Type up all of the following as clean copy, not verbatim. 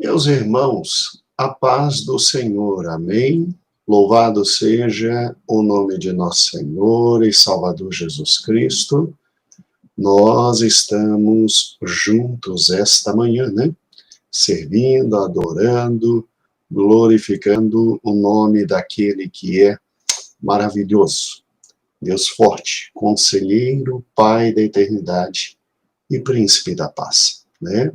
Meus irmãos, a paz do Senhor, amém? Louvado seja o nome de nosso Senhor e Salvador Jesus Cristo. Nós estamos juntos esta manhã, né? Servindo, adorando, glorificando o nome daquele que é maravilhoso. Deus forte, conselheiro, Pai da eternidade e príncipe da paz, né?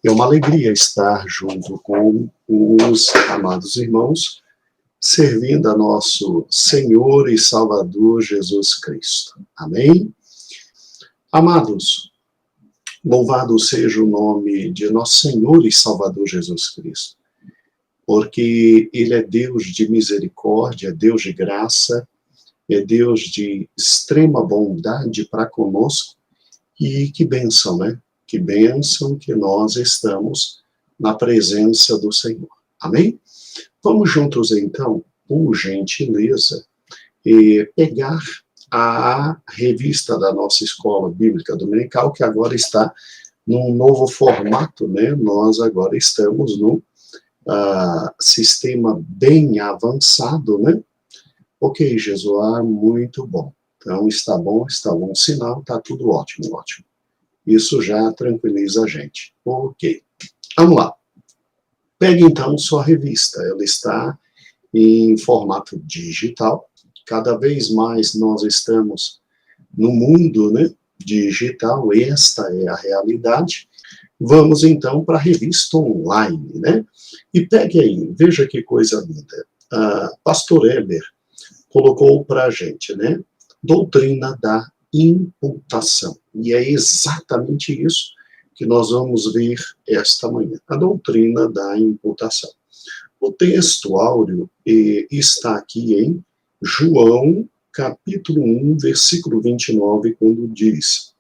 É uma alegria estar junto com os amados irmãos, servindo a nosso Senhor e Salvador Jesus Cristo. Amém? Amados, louvado seja o nome de nosso Senhor e Salvador Jesus Cristo, porque Ele é Deus de misericórdia, Deus de graça, é Deus de extrema bondade para conosco, e que bênção, né? Que bênção que nós estamos na presença do Senhor. Amém? Vamos juntos, então, por gentileza, pegar a revista da nossa Escola Bíblica Dominical, que agora está num novo formato, né? Nós agora estamos no sistema bem avançado, né? Ok, Jesuá, muito bom. Então, está bom sinal, está tudo ótimo, ótimo. Isso já tranquiliza a gente. Ok. Vamos lá. Pegue, então, sua revista. Ela está em formato digital. Cada vez mais nós estamos no mundo, né, digital. Esta é a realidade. Vamos, então, para a revista online, né? E pegue aí. Veja que coisa linda. Pastor Heber colocou para a gente, né? Doutrina da imputação. E é exatamente isso que nós vamos ver esta manhã. A doutrina da imputação. O texto áureo está aqui em João, capítulo 1, versículo 29, quando diz: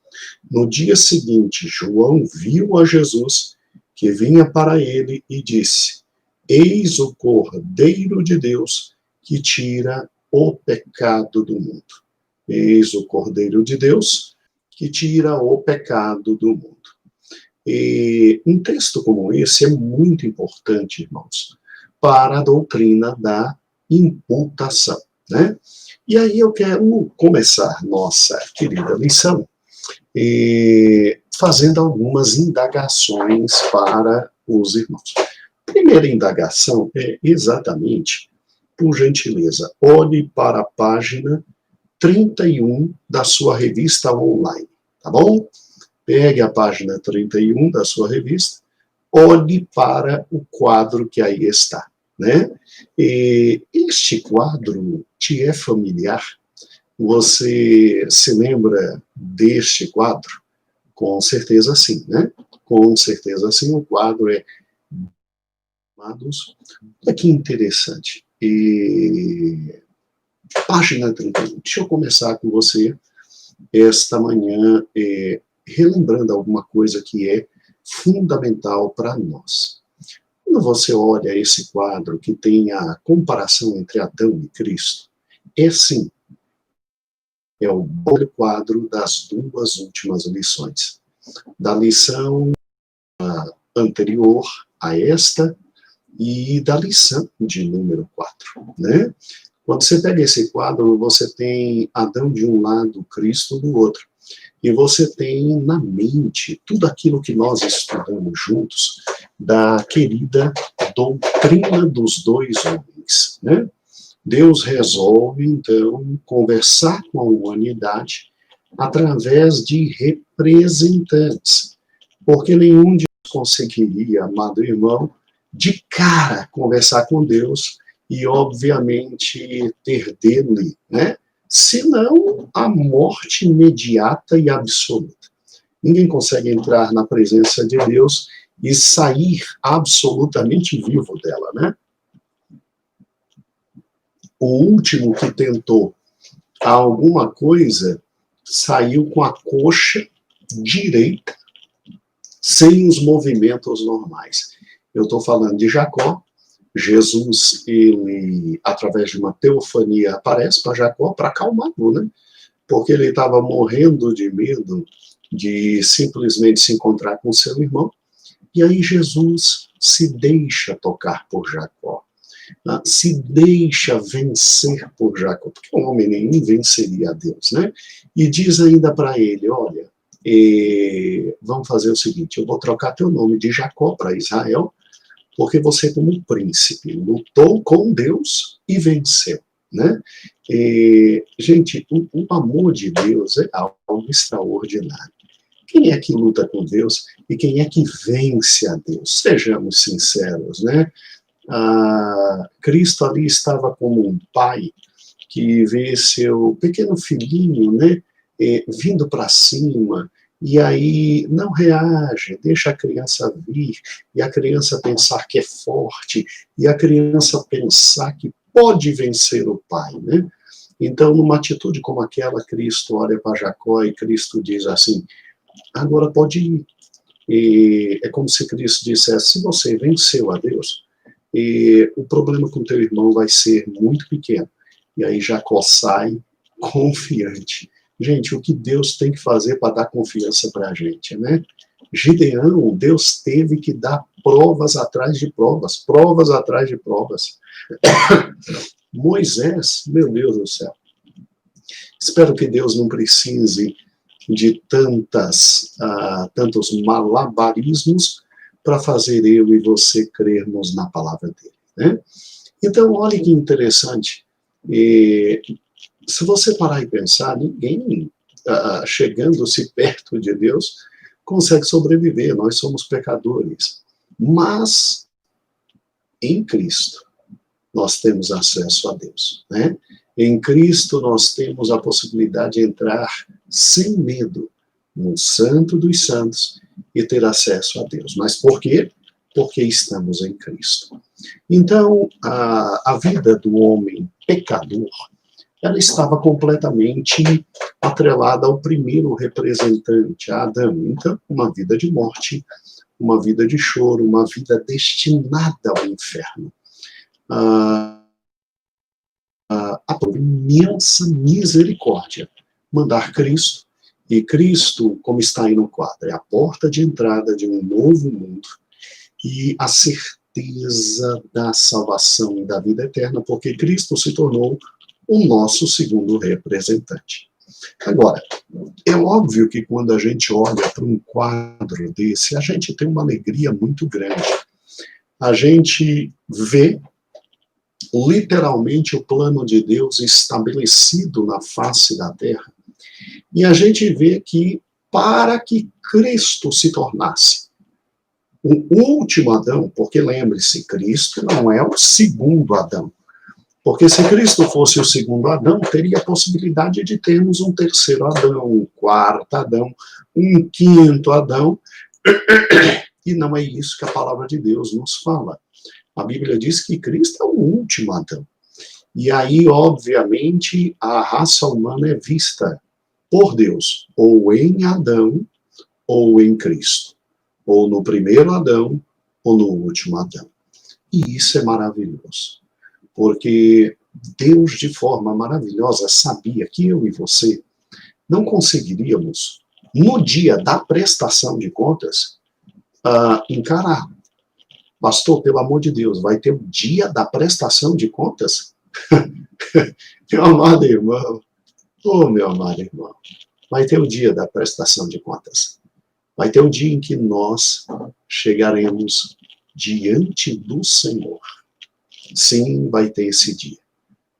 no dia seguinte, João viu a Jesus que vinha para ele e disse: eis o Cordeiro de Deus que tira o pecado do mundo. Eis o Cordeiro de Deus que tira o pecado do mundo. E um texto como esse é muito importante, irmãos, para a doutrina da imputação, né? E aí eu quero começar nossa querida lição fazendo algumas indagações para os irmãos. A primeira indagação é exatamente, por gentileza, olhe para a página 31 da sua revista online, tá bom? Pegue a página 31 da sua revista, olhe para o quadro que aí está, né? Este quadro te é familiar? Você se lembra deste quadro? Com certeza sim, né? Com certeza sim, o quadro é... Olha que interessante. Página 31. Deixa eu começar com você esta manhã, relembrando alguma coisa que é fundamental para nós. Quando você olha esse quadro que tem a comparação entre Adão e Cristo, é sim, é o bom quadro das duas últimas lições. Da lição anterior a esta e da lição de número 4, né? Quando você pega esse quadro, você tem Adão de um lado, Cristo do outro. E você tem na mente tudo aquilo que nós estudamos juntos da querida doutrina dos dois homens, né? Deus resolve, então, conversar com a humanidade através de representantes, porque nenhum de nós conseguiria, amado irmão, de cara conversar com Deus e, obviamente, ter dele, né? Senão a morte imediata e absoluta. Ninguém consegue entrar na presença de Deus e sair absolutamente vivo dela, né? O último que tentou alguma coisa saiu com a coxa direita, sem os movimentos normais. Eu estou falando de Jacó. Jesus, ele, através de uma teofania, aparece para Jacó para acalmá-lo, né? Porque ele estava morrendo de medo de simplesmente se encontrar com seu irmão. E aí Jesus se deixa tocar por Jacó, se deixa vencer por Jacó, porque um homem nenhum venceria a Deus, né? E diz ainda para ele, olha, vamos fazer o seguinte, eu vou trocar teu nome de Jacó para Israel, porque você, como príncipe, lutou com Deus e venceu, né? Gente, o amor de Deus é algo extraordinário. Quem é que luta com Deus e quem é que vence a Deus? Sejamos sinceros, né? Cristo ali estava como um pai que vê seu pequeno filhinho, né, vindo para cima, e aí não reage, deixa a criança vir, e a criança pensar que é forte, e a criança pensar que pode vencer o pai, né? Então, numa atitude como aquela, Cristo olha para Jacó e Cristo diz assim, agora pode ir. E é como se Cristo dissesse, se você venceu a Deus, o problema com teu irmão vai ser muito pequeno. E aí Jacó sai confiante. Gente, o que Deus tem que fazer para dar confiança para a gente, né? Gideão, Deus teve que dar provas atrás de provas, provas atrás de provas. Moisés, meu Deus do céu. Espero que Deus não precise de tantos malabarismos para fazer eu e você crermos na palavra dele, né? Então, olha que interessante. Se você parar e pensar, ninguém chegando-se perto de Deus consegue sobreviver, nós somos pecadores. Mas, em Cristo, nós temos acesso a Deus, né? Em Cristo, nós temos a possibilidade de entrar sem medo no Santo dos Santos e ter acesso a Deus. Mas por quê? Porque estamos em Cristo. Então, a vida do homem pecador, ela estava completamente atrelada ao primeiro representante, a Adão. Então, uma vida de morte, uma vida de choro, uma vida destinada ao inferno. A imensa misericórdia mandar Cristo, e Cristo, como está aí no quadro, é a porta de entrada de um novo mundo e a certeza da salvação e da vida eterna, porque Cristo se tornou o nosso segundo representante. Agora, é óbvio que quando a gente olha para um quadro desse, a gente tem uma alegria muito grande. A gente vê literalmente o plano de Deus estabelecido na face da terra. E a gente vê que para que Cristo se tornasse o último Adão, porque lembre-se, Cristo não é o segundo Adão. Porque se Cristo fosse o segundo Adão, teria a possibilidade de termos um terceiro Adão, um quarto Adão, um quinto Adão. E não é isso que a palavra de Deus nos fala. A Bíblia diz que Cristo é o último Adão. E aí, obviamente, a raça humana é vista por Deus, ou em Adão, ou em Cristo. Ou no primeiro Adão, ou no último Adão. E isso é maravilhoso. Porque Deus, de forma maravilhosa, sabia que eu e você não conseguiríamos, no dia da prestação de contas, encarar. Pastor, pelo amor de Deus, vai ter o dia da prestação de contas? Meu amado irmão, meu amado irmão, vai ter o dia da prestação de contas. Vai ter o dia em que nós chegaremos diante do Senhor. Sim, vai ter esse dia.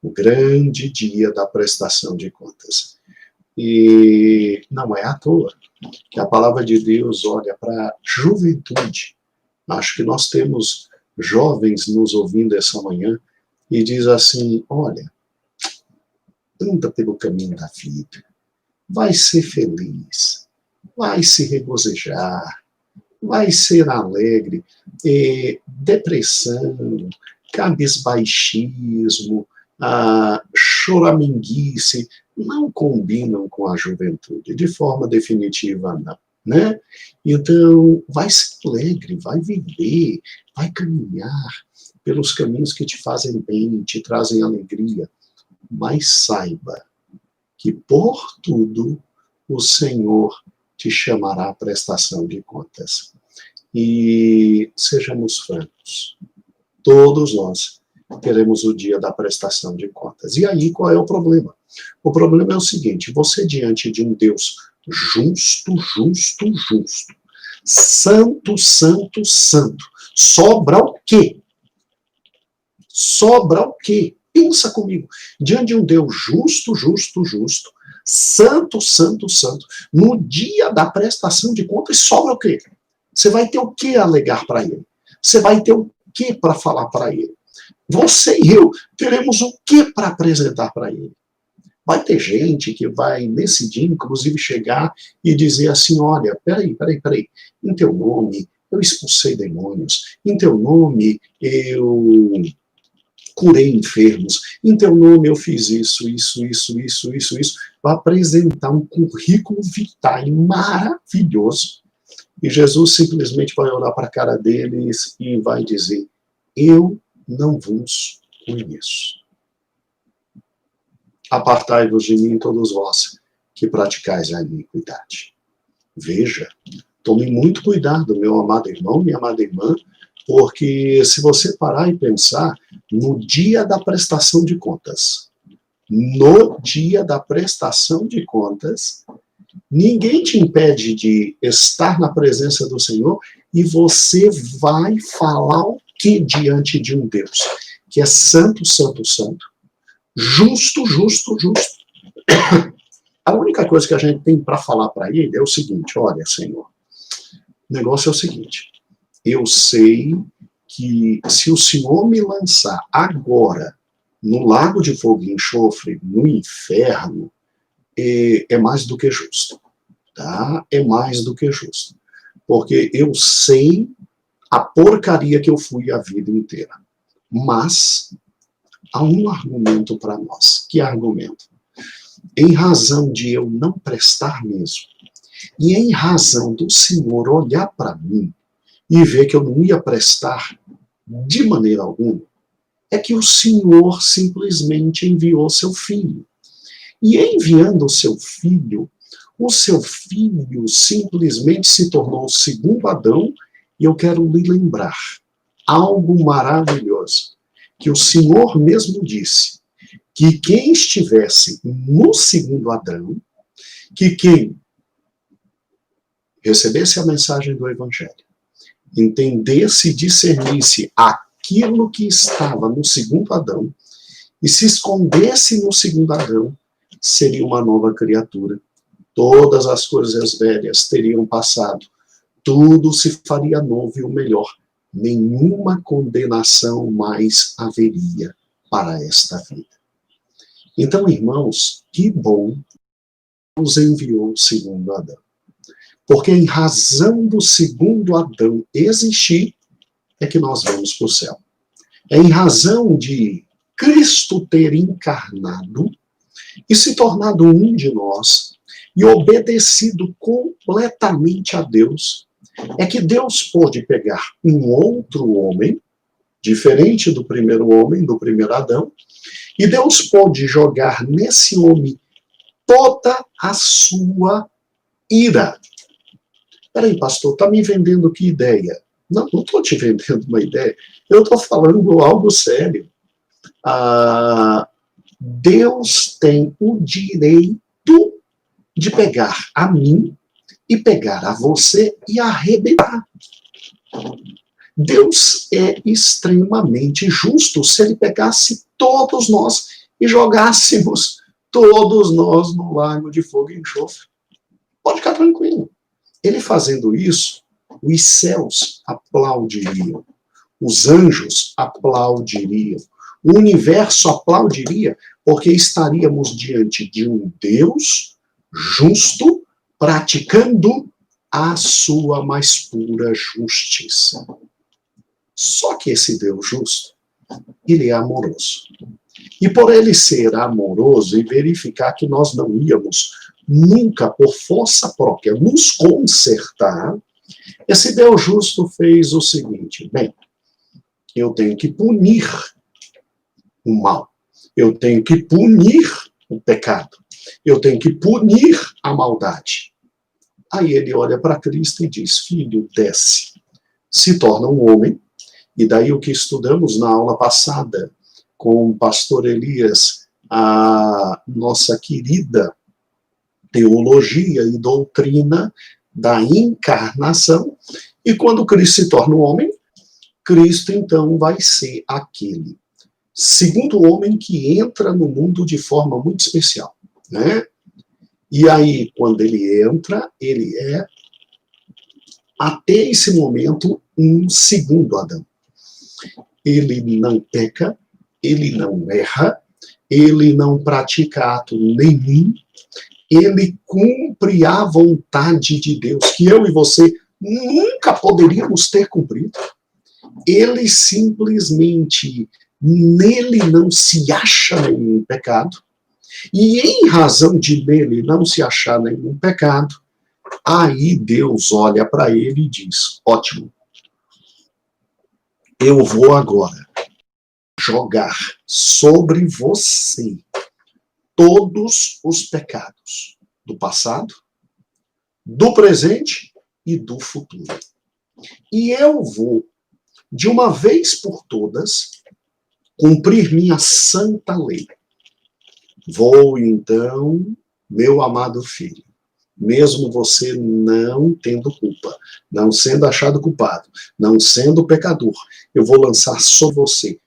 O grande dia da prestação de contas. E não é à toa que a palavra de Deus olha para a juventude. Acho que nós temos jovens nos ouvindo essa manhã e diz assim, olha, anda pelo caminho da vida, vai ser feliz, vai se regozijar, vai ser alegre, depressão, cabisbaixismo, choraminguice, não combinam com a juventude, de forma definitiva não. Né? Então, vai ser alegre, vai viver, vai caminhar pelos caminhos que te fazem bem, te trazem alegria, mas saiba que por tudo o Senhor te chamará à prestação de contas. E sejamos francos, todos nós queremos o dia da prestação de contas. E aí, qual é o problema? O problema é o seguinte, você diante de um Deus justo, justo, justo, santo, santo, santo, sobra o quê? Sobra o quê? Pensa comigo. Diante de um Deus justo, justo, justo, santo, santo, santo, no dia da prestação de contas, sobra o quê? Você vai ter o que alegar para ele? Você vai ter o que para falar para ele? Você e eu teremos o que para apresentar para ele? Vai ter gente que vai, nesse dia, inclusive, chegar e dizer assim, olha, peraí, em teu nome eu expulsei demônios, em teu nome eu curei enfermos, em teu nome eu fiz isso. Vai apresentar um currículo vitae maravilhoso. E Jesus simplesmente vai olhar para a cara deles e vai dizer, eu não vos conheço. Apartai-vos de mim, todos vós, que praticais a iniquidade. Veja, tome muito cuidado, meu amado irmão, minha amada irmã, porque se você parar e pensar, no dia da prestação de contas, ninguém te impede de estar na presença do Senhor e você vai falar o que diante de um Deus que é santo, santo, santo, justo, justo, justo. A única coisa que a gente tem para falar para ele é o seguinte, olha, Senhor, o negócio é o seguinte, eu sei que se o Senhor me lançar agora no lago de fogo e enxofre, no inferno, é mais do que justo, tá? É mais do que justo. Porque eu sei a porcaria que eu fui a vida inteira. Mas há um argumento para nós. Que argumento? Em razão de eu não prestar mesmo, e em razão do Senhor olhar para mim e ver que eu não ia prestar de maneira alguma, é que o Senhor simplesmente enviou seu filho. E enviando o seu filho simplesmente se tornou o segundo Adão, e eu quero lhe lembrar algo maravilhoso, que o Senhor mesmo disse, que quem estivesse no segundo Adão, que quem recebesse a mensagem do Evangelho, entendesse e discernisse aquilo que estava no segundo Adão, e se escondesse no segundo Adão, seria uma nova criatura. Todas as coisas velhas teriam passado, tudo se faria novo e o melhor. Nenhuma condenação mais haveria para esta vida. Então, irmãos, que bom nos enviou o segundo Adão. Porque em razão do segundo Adão existir, é que nós vamos para o céu. É em razão de Cristo ter encarnado e se tornado um de nós e obedecido completamente a Deus, é que Deus pôde pegar um outro homem, diferente do primeiro homem, do primeiro Adão, e Deus pôde jogar nesse homem toda a sua ira. Peraí, pastor, está me vendendo que ideia? Não estou te vendendo uma ideia, eu estou falando algo sério. Deus tem o direito de pegar a mim e pegar a você e arrebentar. Deus é extremamente justo se ele pegasse todos nós e jogássemos todos nós no lago de fogo e enxofre. Pode ficar tranquilo. Ele fazendo isso, os céus aplaudiriam, os anjos aplaudiriam, o universo aplaudiria, porque estaríamos diante de um Deus justo, praticando a sua mais pura justiça. Só que esse Deus justo, ele é amoroso. E por ele ser amoroso e verificar que nós não íamos nunca, por força própria, nos consertar, esse Deus justo fez o seguinte, bem, eu tenho que punir o mal, eu tenho que punir o pecado, eu tenho que punir a maldade. Aí ele olha para Cristo e diz, filho, desce, se torna um homem, e daí o que estudamos na aula passada com o pastor Elias, a nossa querida teologia e doutrina da encarnação, e quando Cristo se torna um homem, Cristo então vai ser aquele segundo homem que entra no mundo de forma muito especial, né? E aí, quando ele entra, ele é, até esse momento, um segundo Adão. Ele não peca, ele não erra, ele não pratica ato nenhum, ele cumpre a vontade de Deus, que eu e você nunca poderíamos ter cumprido. Ele simplesmente, nele não se acha nenhum pecado, e em razão de nele não se achar nenhum pecado, aí Deus olha para ele e diz, ótimo, eu vou agora jogar sobre você todos os pecados do passado, do presente e do futuro. E eu vou, de uma vez por todas, cumprir minha santa lei. Vou, então, meu amado filho, mesmo você não tendo culpa, não sendo achado culpado, não sendo pecador, eu vou lançar sobre você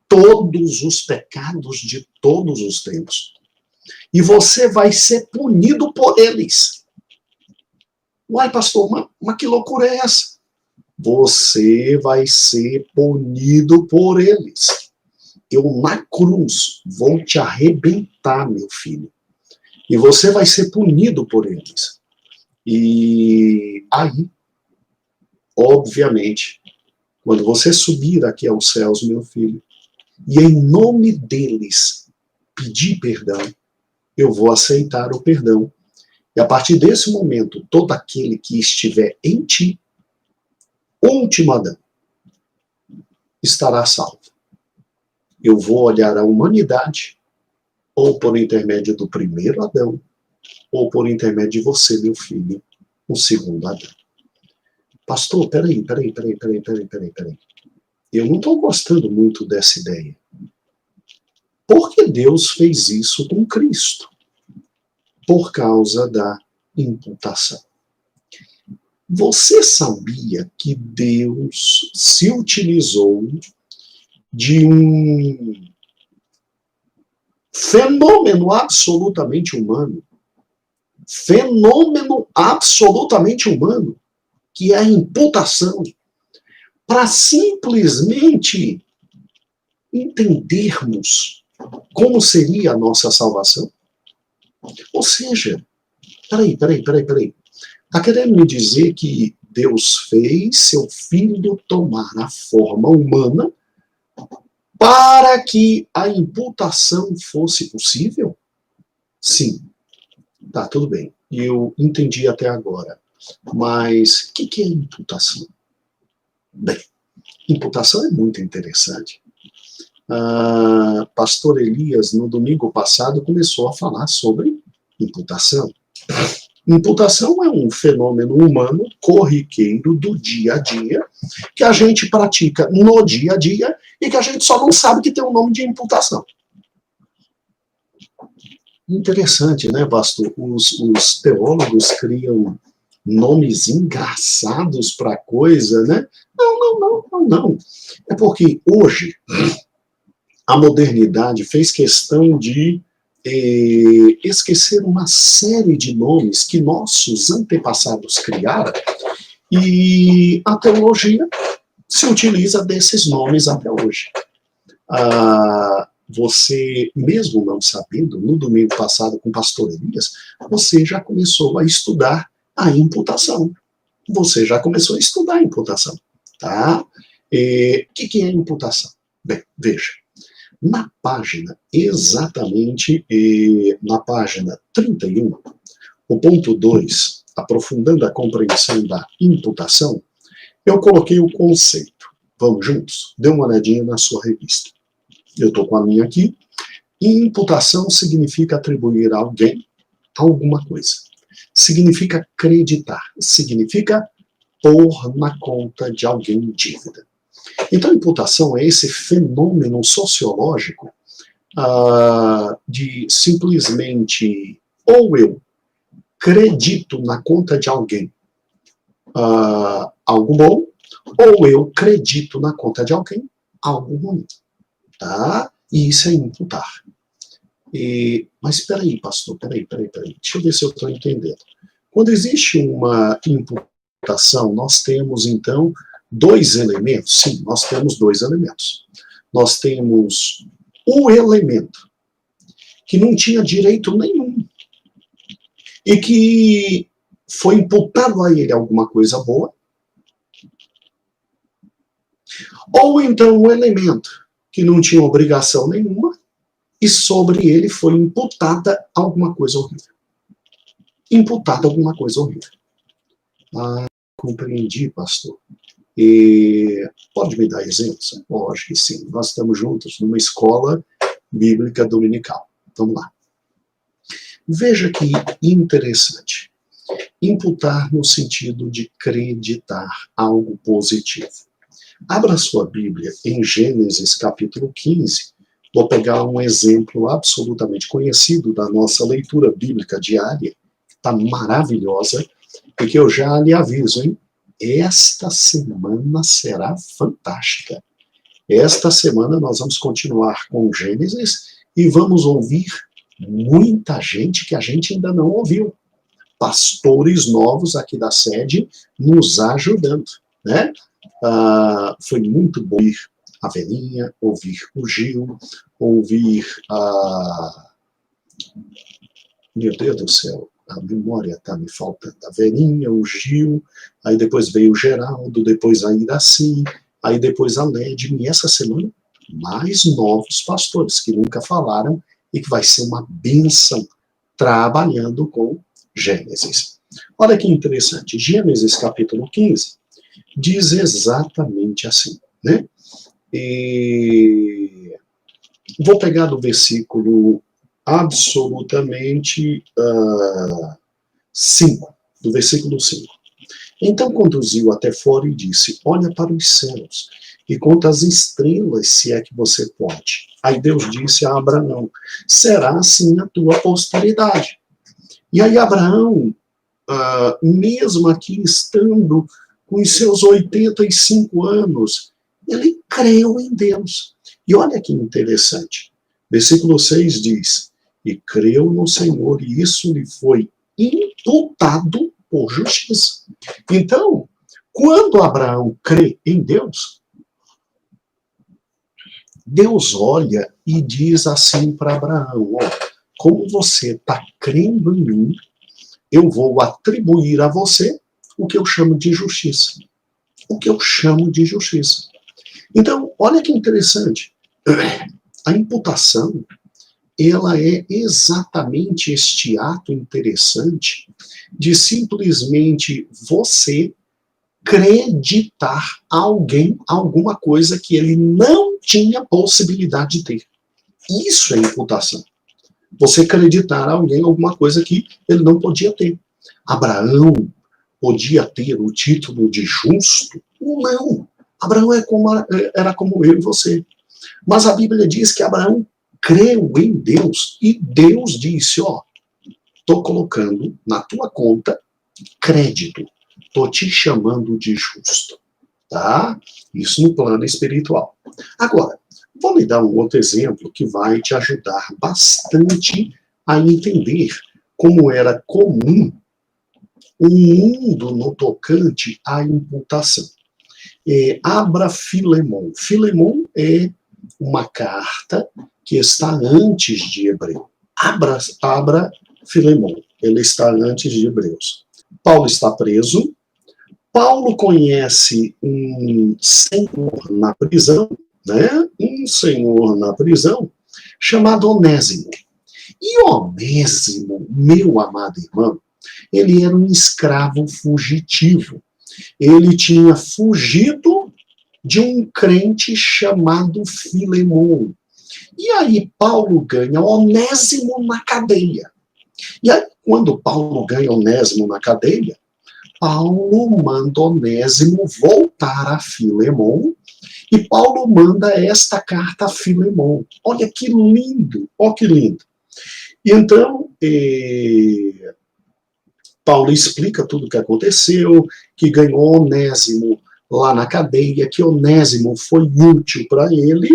todos os pecados de todos os tempos. E você vai ser punido por eles. Uai, pastor, mas que loucura é essa? Você vai ser punido por eles. Eu, na cruz, vou te arrebentar, meu filho. E você vai ser punido por eles. E aí, obviamente, quando você subir aqui aos céus, meu filho, e em nome deles pedir perdão, eu vou aceitar o perdão. E a partir desse momento, todo aquele que estiver em ti, último Adão, estará salvo. Eu vou olhar a humanidade, ou por intermédio do primeiro Adão, ou por intermédio de você, meu filho, o segundo Adão. Pastor, peraí. Eu não estou gostando muito dessa ideia. Por que Deus fez isso com Cristo? Por causa da imputação. Você sabia que Deus se utilizou de um fenômeno absolutamente humano, que é a imputação, para simplesmente entendermos como seria a nossa salvação? Ou seja, peraí. Está querendo me dizer que Deus fez seu filho tomar a forma humana para que a imputação fosse possível? Sim, tá, tudo bem. Eu entendi até agora. Mas o que é imputação? Bem, imputação é muito interessante. Pastor Elias, no domingo passado, começou a falar sobre imputação. Imputação é um fenômeno humano corriqueiro do dia a dia, que a gente pratica no dia a dia e que a gente só não sabe que tem um nome de imputação. Interessante, né, pastor? Os teólogos criam nomes engraçados para a coisa, né? Não. É porque hoje a modernidade fez questão de esquecer uma série de nomes que nossos antepassados criaram, e a teologia se utiliza desses nomes até hoje. Você, mesmo não sabendo, no domingo passado com o pastor Elias, você já começou a estudar a imputação. Você já começou a estudar a imputação, tá? O que é imputação? Bem, veja. Na página, exatamente na página 31, o ponto 2, aprofundando a compreensão da imputação, eu coloquei o conceito. Vamos juntos? Dê uma olhadinha na sua revista. Eu estou com a minha aqui. Imputação significa atribuir a alguém alguma coisa. Significa acreditar. Significa pôr na conta de alguém dívida. Então, imputação é esse fenômeno sociológico de simplesmente ou eu credito na conta de alguém algo bom, ou eu credito na conta de alguém algo ruim. Tá? E isso é imputar. Mas espera aí, pastor, peraí. Deixa eu ver se eu estou entendendo. Quando existe uma imputação, nós temos, então, dois elementos. Sim, nós temos dois elementos. Nós temos o elemento que não tinha direito nenhum e que foi imputado a ele alguma coisa boa, ou então o elemento que não tinha obrigação nenhuma e sobre ele foi imputada alguma coisa horrível. Imputada alguma coisa horrível. Compreendi, pastor. E pode me dar exemplos? Lógico que sim. Nós estamos juntos numa escola bíblica dominical. Vamos lá. Veja que interessante. Imputar no sentido de acreditar algo positivo. Abra sua Bíblia em Gênesis capítulo 15. Vou pegar um exemplo absolutamente conhecido da nossa leitura bíblica diária, que está maravilhosa, e que eu já lhe aviso, hein? Esta semana será fantástica. Esta semana nós vamos continuar com Gênesis e vamos ouvir muita gente que a gente ainda não ouviu. Pastores novos aqui da sede nos ajudando, né? Foi muito bom ouvir a Verinha, ouvir o Gil, ouvir meu Deus do céu, a memória está me faltando. A Verinha, o Gil, aí depois veio o Geraldo, depois a Iraci, aí depois a Ledme, e essa semana mais novos pastores que nunca falaram e que vai ser uma bênção trabalhando com Gênesis. Olha que interessante, Gênesis capítulo 15 diz exatamente assim, né? E vou pegar do versículo absolutamente 5, do versículo 5. Então conduziu até fora e disse, olha para os céus e conta as estrelas, se é que você pode. Aí Deus disse a Abraão, será assim a tua posteridade. E aí Abraão, mesmo aqui estando com os seus 85 anos, ele creu em Deus. E olha que interessante, versículo 6 diz, e creu no Senhor, e isso lhe foi imputado por justiça. Então, quando Abraão crê em Deus, Deus olha e diz assim para Abraão, como você está crendo em mim, eu vou atribuir a você o que eu chamo de justiça. O que eu chamo de justiça. Então, olha que interessante. A imputação, ela é exatamente este ato interessante de simplesmente você acreditar a alguém alguma coisa que ele não tinha possibilidade de ter. Isso é imputação. Você acreditar a alguém alguma coisa que ele não podia ter. Abraão podia ter o título de justo? Não. Abraão era como eu e você. Mas a Bíblia diz que Abraão creu em Deus e Deus disse, estou colocando na tua conta crédito, estou te chamando de justo. Tá? Isso no plano espiritual. Agora, vou lhe dar um outro exemplo que vai te ajudar bastante a entender como era comum o mundo no tocante à imputação. Abra Filemon. Filemon é uma carta que está antes de Hebreu. Abra Filemon. Ele está antes de Hebreus. Paulo está preso. Paulo conhece um senhor na prisão, né? Um senhor na prisão chamado Onésimo. E Onésimo, meu amado irmão, ele era um escravo fugitivo. Ele tinha fugido de um crente chamado Filemon. E aí Paulo ganha Onésimo na cadeia. E aí, quando Paulo ganha Onésimo na cadeia, Paulo manda Onésimo voltar a Filemon, e Paulo manda esta carta a Filemon. Olha que lindo, olha que lindo. E então, Paulo explica tudo o que aconteceu, que ganhou Onésimo lá na cadeia, que Onésimo foi útil para ele.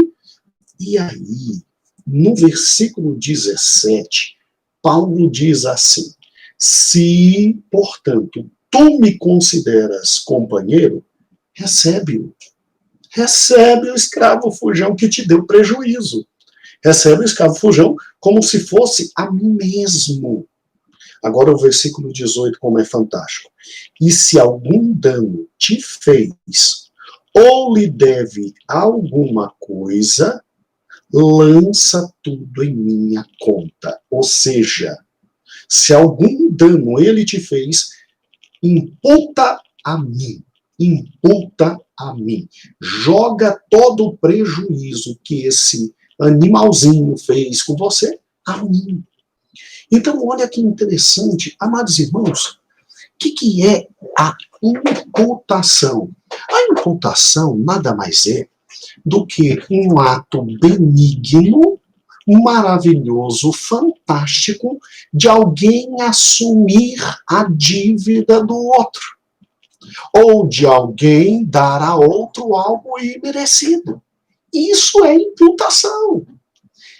E aí, no versículo 17, Paulo diz assim: se, portanto, tu me consideras companheiro, recebe-o. Recebe o escravo fujão que te deu prejuízo. Recebe o escravo fujão como se fosse a mim mesmo. Agora o versículo 18, como é fantástico. E se algum dano te fez, ou lhe deve alguma coisa, lança tudo em minha conta. Ou seja, se algum dano ele te fez, imputa a mim. Imputa a mim. Joga todo o prejuízo que esse animalzinho fez com você a mim. Então, olha que interessante, amados irmãos, o que é a imputação? A imputação nada mais é do que um ato benigno, maravilhoso, fantástico, de alguém assumir a dívida do outro, ou de alguém dar a outro algo imerecido. Isso é imputação.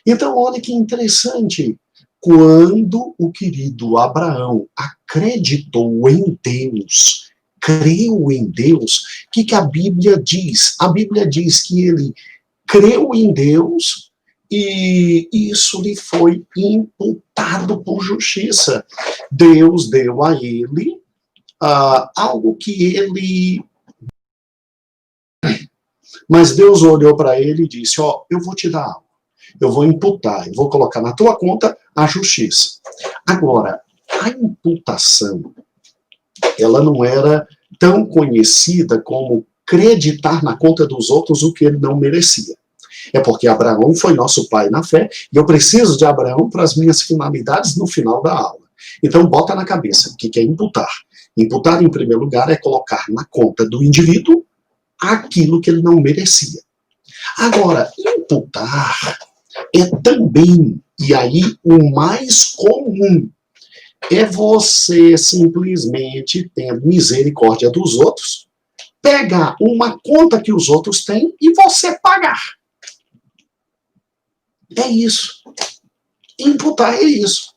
Então, olha que interessante. Quando o querido Abraão acreditou em Deus, creu em Deus, o que a Bíblia diz? A Bíblia diz que ele creu em Deus e isso lhe foi imputado por justiça. Deus deu a ele algo que ele... Mas Deus olhou para ele e disse, eu vou te dar algo. Eu vou imputar, eu vou colocar na tua conta a justiça. Agora, a imputação, ela não era tão conhecida como creditar na conta dos outros o que ele não merecia. É porque Abraão foi nosso pai na fé, e eu preciso de Abraão para as minhas finalidades no final da aula. Então, bota na cabeça o que é imputar. Imputar, em primeiro lugar, é colocar na conta do indivíduo aquilo que ele não merecia. Agora, imputar é também, e aí o mais comum, é você simplesmente, tendo misericórdia dos outros, pegar uma conta que os outros têm e você pagar. É isso. Imputar é isso.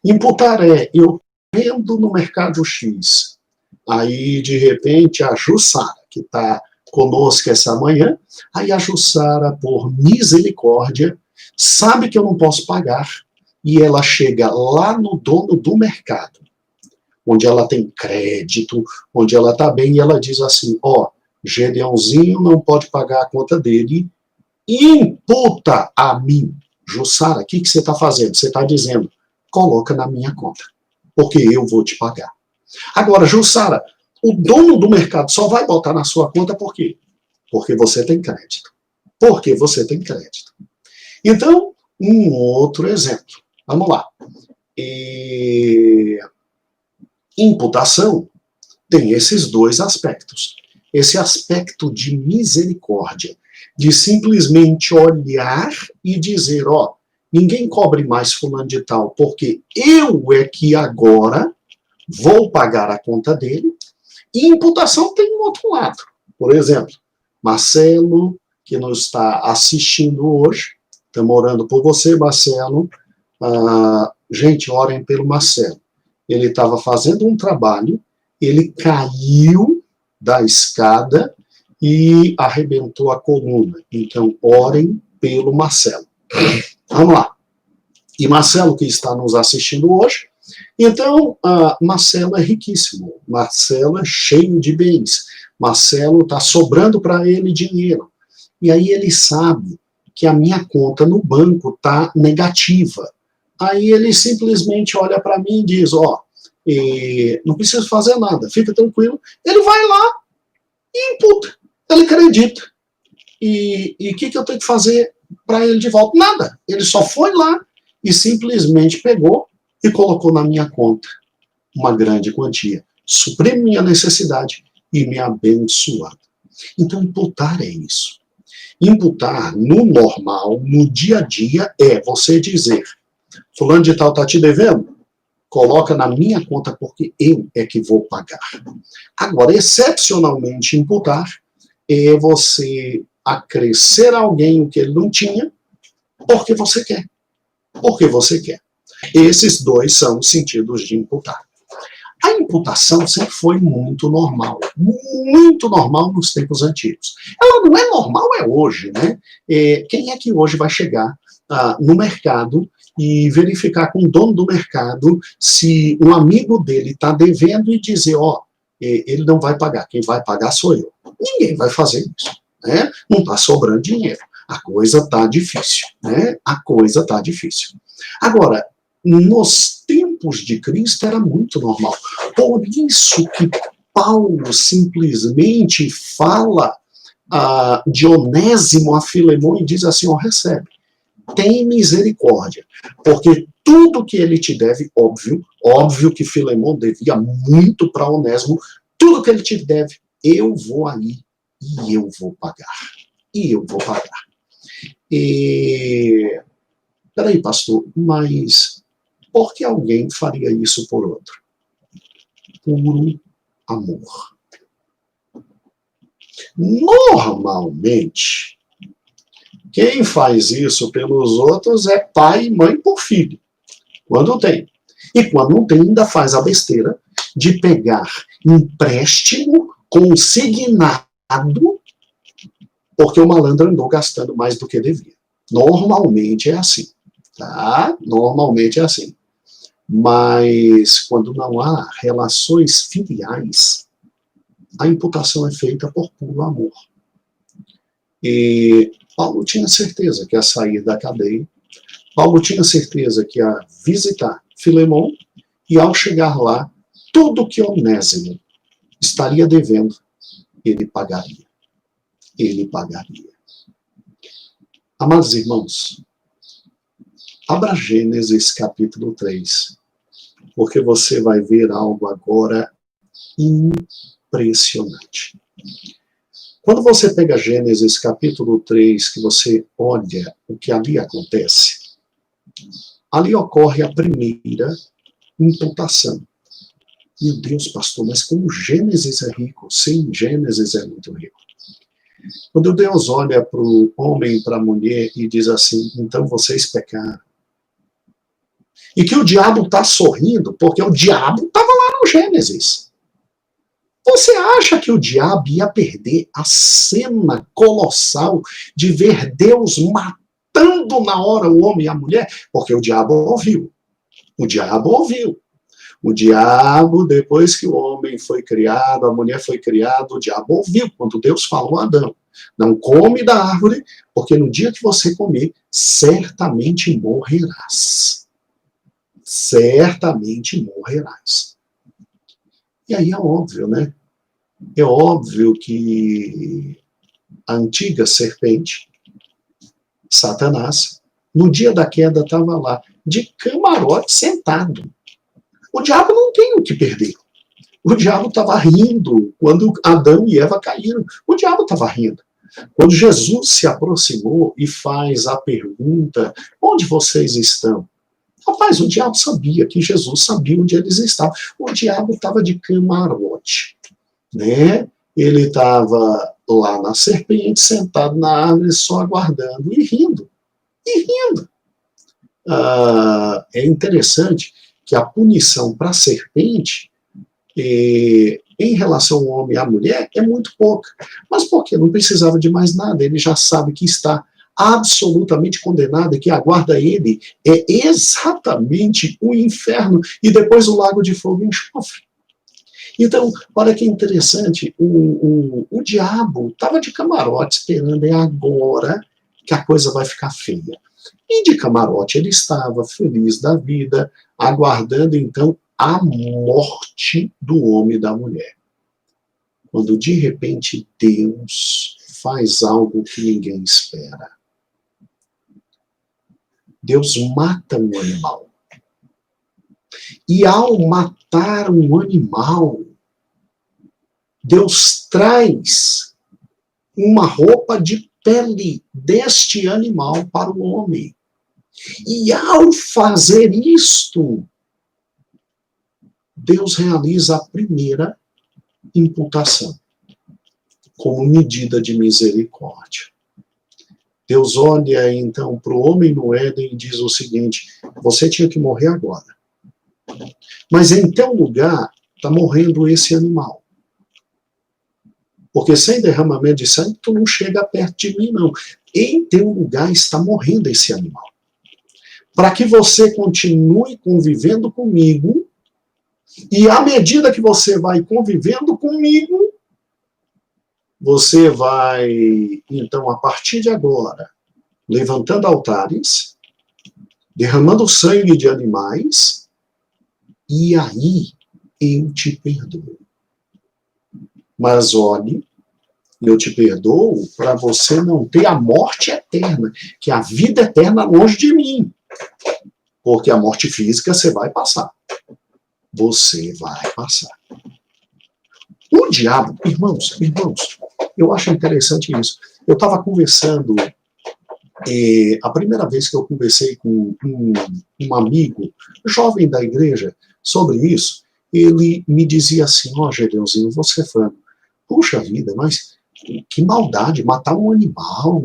Imputar é, eu vendo no mercado X, aí de repente a Jussara, que está conosco essa manhã, aí a Jussara, por misericórdia, sabe que eu não posso pagar, e ela chega lá no dono do mercado, onde ela tem crédito, onde ela está bem, e ela diz assim, Gedeãozinho não pode pagar a conta dele, imputa a mim. Jussara, o que você está fazendo? Você está dizendo, coloca na minha conta, porque eu vou te pagar. Agora, Jussara, o dono do mercado só vai botar na sua conta por quê? Porque você tem crédito. Porque você tem crédito. Então, um outro exemplo. Vamos lá. Imputação tem esses dois aspectos. Esse aspecto de misericórdia, de simplesmente olhar e dizer, ninguém cobre mais fulano de tal, porque eu é que agora vou pagar a conta dele. E imputação tem um outro lado. Por exemplo, Marcelo, que nos está assistindo hoje, estamos orando por você, Marcelo. Gente, orem pelo Marcelo. Ele estava fazendo um trabalho, ele caiu da escada e arrebentou a coluna. Então, orem pelo Marcelo. Vamos lá. E Marcelo, que está nos assistindo hoje, então, Marcelo é riquíssimo, Marcelo é cheio de bens, Marcelo está sobrando para ele dinheiro. E aí ele sabe que a minha conta no banco está negativa. Aí ele simplesmente olha para mim e diz, não precisa fazer nada, fica tranquilo. Ele vai lá e imputa, ele acredita. E o que eu tenho que fazer para ele de volta? Nada, ele só foi lá e simplesmente pegou e colocou na minha conta uma grande quantia. suprir minha necessidade e me abençoar. Então, imputar é isso. Imputar no normal, no dia a dia, é você dizer: fulano de tal está te devendo? Coloca na minha conta porque eu é que vou pagar. Agora, excepcionalmente, imputar é você acrescer a alguém o que ele não tinha porque você quer. Porque você quer. Esses dois são os sentidos de imputar. A imputação sempre foi muito normal nos tempos antigos. Ela não é normal hoje, né? Quem é que hoje vai chegar no mercado e verificar com o dono do mercado se um amigo dele está devendo e dizer, ele não vai pagar, quem vai pagar sou eu. Ninguém vai fazer isso, né? Não está sobrando dinheiro. A coisa está difícil, né? A coisa está difícil. Agora, nos tempos de Cristo era muito normal. Por isso que Paulo simplesmente fala de Onésimo a Filemão e diz assim, recebe, tem misericórdia, porque tudo que ele te deve, óbvio que Filemão devia muito para Onésimo, tudo que ele te deve, eu vou aí e eu vou pagar. Peraí, pastor, mas por que alguém faria isso por outro? Puro amor. Normalmente, quem faz isso pelos outros é pai e mãe por filho, quando tem. E quando não tem, ainda faz a besteira de pegar empréstimo consignado porque o malandro andou gastando mais do que devia. Normalmente é assim, tá? Normalmente é assim. Mas quando não há relações filiais, a imputação é feita por puro amor. E Paulo tinha certeza que ia sair da cadeia, Paulo tinha certeza que ia visitar Filemão, e ao chegar lá, tudo que Onésimo estaria devendo, ele pagaria. Ele pagaria. Amados irmãos, abra Gênesis capítulo 3, porque você vai ver algo agora impressionante. Quando você pega Gênesis capítulo 3, que você olha o que ali acontece, ali ocorre a primeira imputação. Meu Deus, pastor, mas como Gênesis é rico? Sim, Gênesis é muito rico. Quando Deus olha para o homem e para a mulher e diz assim, então vocês pecaram. E que o diabo está sorrindo, porque o diabo estava lá no Gênesis. Você acha que o diabo ia perder a cena colossal de ver Deus matando na hora o homem e a mulher? Porque o diabo ouviu. O diabo ouviu. O diabo, depois que o homem foi criado, a mulher foi criada, o diabo ouviu quando Deus falou a Adão. Não come da árvore, porque no dia que você comer, certamente morrerás. Certamente morrerás. E aí é óbvio, né? É óbvio que a antiga serpente, Satanás, no dia da queda estava lá, de camarote sentado. O diabo não tem o que perder. O diabo estava rindo quando Adão e Eva caíram. O diabo estava rindo. Quando Jesus se aproximou e faz a pergunta, onde vocês estão? Rapaz, o diabo sabia que Jesus sabia onde eles estavam. O diabo estava de camarote, né? Ele estava lá na serpente, sentado na árvore, só aguardando e rindo. E rindo. É interessante que a punição para a serpente, em relação ao homem e à mulher, é muito pouca. Mas por quê? Não precisava de mais nada. Ele já sabe que está absolutamente condenado e que aguarda ele é exatamente o inferno e depois o lago de fogo e enxofre. Então, olha que interessante, o diabo estava de camarote esperando, é agora que a coisa vai ficar feia. E de camarote ele estava feliz da vida, aguardando então a morte do homem e da mulher. Quando de repente Deus faz algo que ninguém espera. Deus mata um animal. E ao matar um animal, Deus traz uma roupa de pele deste animal para o homem. E ao fazer isto, Deus realiza a primeira imputação, como medida de misericórdia. Deus olha então para o homem no Éden e diz o seguinte: você tinha que morrer agora. Mas em teu lugar está morrendo esse animal. Porque sem derramamento de sangue, tu não chega perto de mim, não. Em teu lugar está morrendo esse animal. Para que você continue convivendo comigo, e à medida que você vai convivendo comigo, você vai, então, a partir de agora, levantando altares, derramando sangue de animais, e aí eu te perdoo. Mas olhe, eu te perdoo para você não ter a morte eterna, que é a vida eterna longe de mim. Porque a morte física você vai passar. Você vai passar. O diabo, irmãos, eu acho interessante isso. Eu estava conversando, a primeira vez que eu conversei com um amigo, jovem da igreja, sobre isso, ele me dizia assim: ó, Gedeuzinho, você é fã. Puxa vida, mas que maldade, matar um animal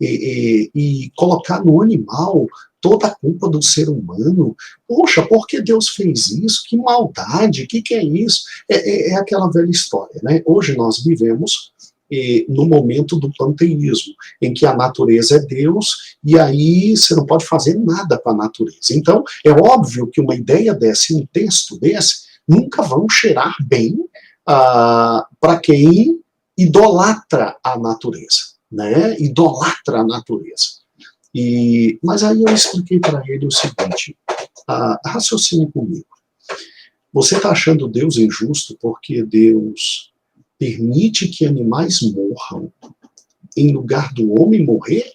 e colocar no animal toda a culpa do ser humano. Poxa, por que Deus fez isso? Que maldade, o que é isso? É aquela velha história, né? Hoje nós vivemos no momento do panteísmo, em que a natureza é Deus, e aí você não pode fazer nada com a natureza. Então, é óbvio que uma ideia dessa, um texto desse, nunca vão cheirar bem para quem idolatra a natureza, né? Idolatra a natureza. Mas aí eu expliquei para ele o seguinte: raciocine comigo. Você está achando Deus injusto porque Deus permite que animais morram em lugar do homem morrer?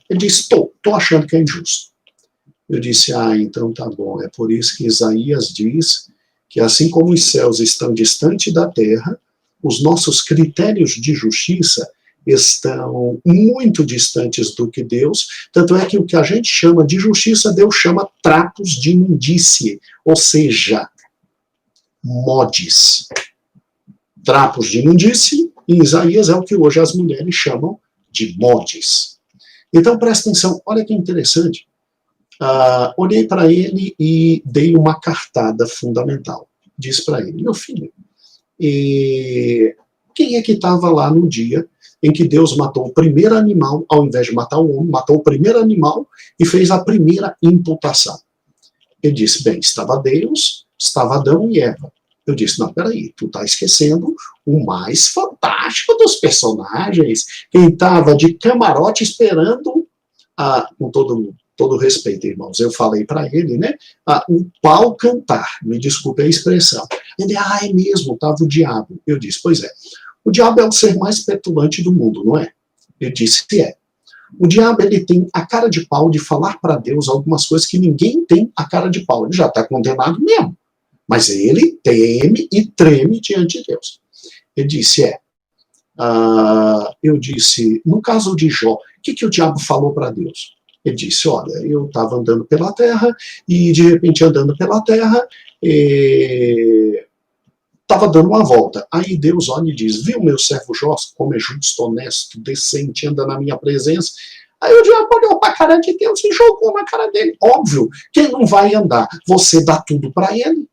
Ele disse: estou achando que é injusto. Eu disse: então tá bom. É por isso que Isaías diz que assim como os céus estão distantes da terra, os nossos critérios de justiça estão muito distantes do que Deus, tanto é que o que a gente chama de justiça, Deus chama trapos de imundície, ou seja, modes. Trapos de imundície, em Isaías, é o que hoje as mulheres chamam de modes. Então, presta atenção, olha que interessante. Olhei para ele e dei uma cartada fundamental. Disse para ele: meu filho, quem é que estava lá no dia em que Deus matou o primeiro animal, ao invés de matar o homem, matou o primeiro animal e fez a primeira imputação? Ele disse: bem, estava Deus, estava Adão e Eva. Eu disse: não, peraí, tu está esquecendo o mais fantástico dos personagens, quem estava de camarote esperando, com todo respeito, irmãos, eu falei para ele, né, o pau cantar, me desculpe a expressão. Ele: é mesmo, estava o diabo. Eu disse: pois é, o diabo é o ser mais petulante do mundo, não é? Ele disse que é. O diabo, ele tem a cara de pau de falar para Deus algumas coisas que ninguém tem a cara de pau. Ele já está condenado mesmo. Mas ele teme e treme diante de Deus. Ele disse: eu disse, no caso de Jó, o que o diabo falou para Deus? Ele disse: olha, eu estava andando pela terra, e de repente andando pela terra, estava dando uma volta. Aí Deus olha e diz: viu meu servo Jó, como é justo, honesto, decente, anda na minha presença? Aí o diabo olhou para a cara de Deus e jogou na cara dele. Óbvio, quem não vai andar? Você dá tudo para ele.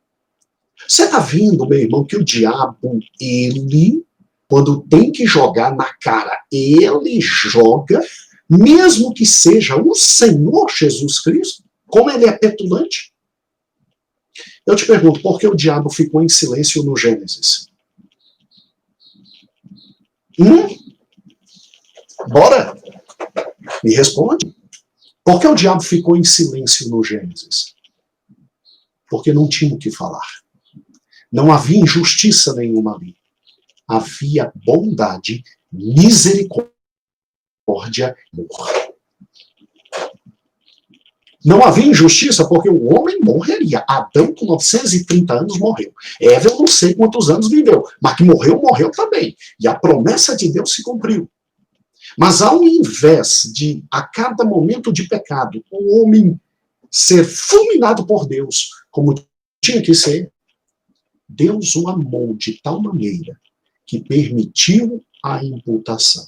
Você está vendo, meu irmão, que o diabo, ele, quando tem que jogar na cara, ele joga, mesmo que seja o Senhor Jesus Cristo, como ele é petulante. Eu te pergunto, por que o diabo ficou em silêncio no Gênesis? Bora? Me responde. Por que o diabo ficou em silêncio no Gênesis? Porque não tinha o que falar. Não havia injustiça nenhuma ali. Havia bondade, misericórdia, amor. Não havia injustiça porque o homem morreria. Adão, com 930 anos, morreu. Eva, eu não sei quantos anos viveu, mas que morreu, morreu também. E a promessa de Deus se cumpriu. Mas ao invés de, a cada momento de pecado, o homem ser fulminado por Deus, como tinha que ser, Deus o amou de tal maneira que permitiu a imputação.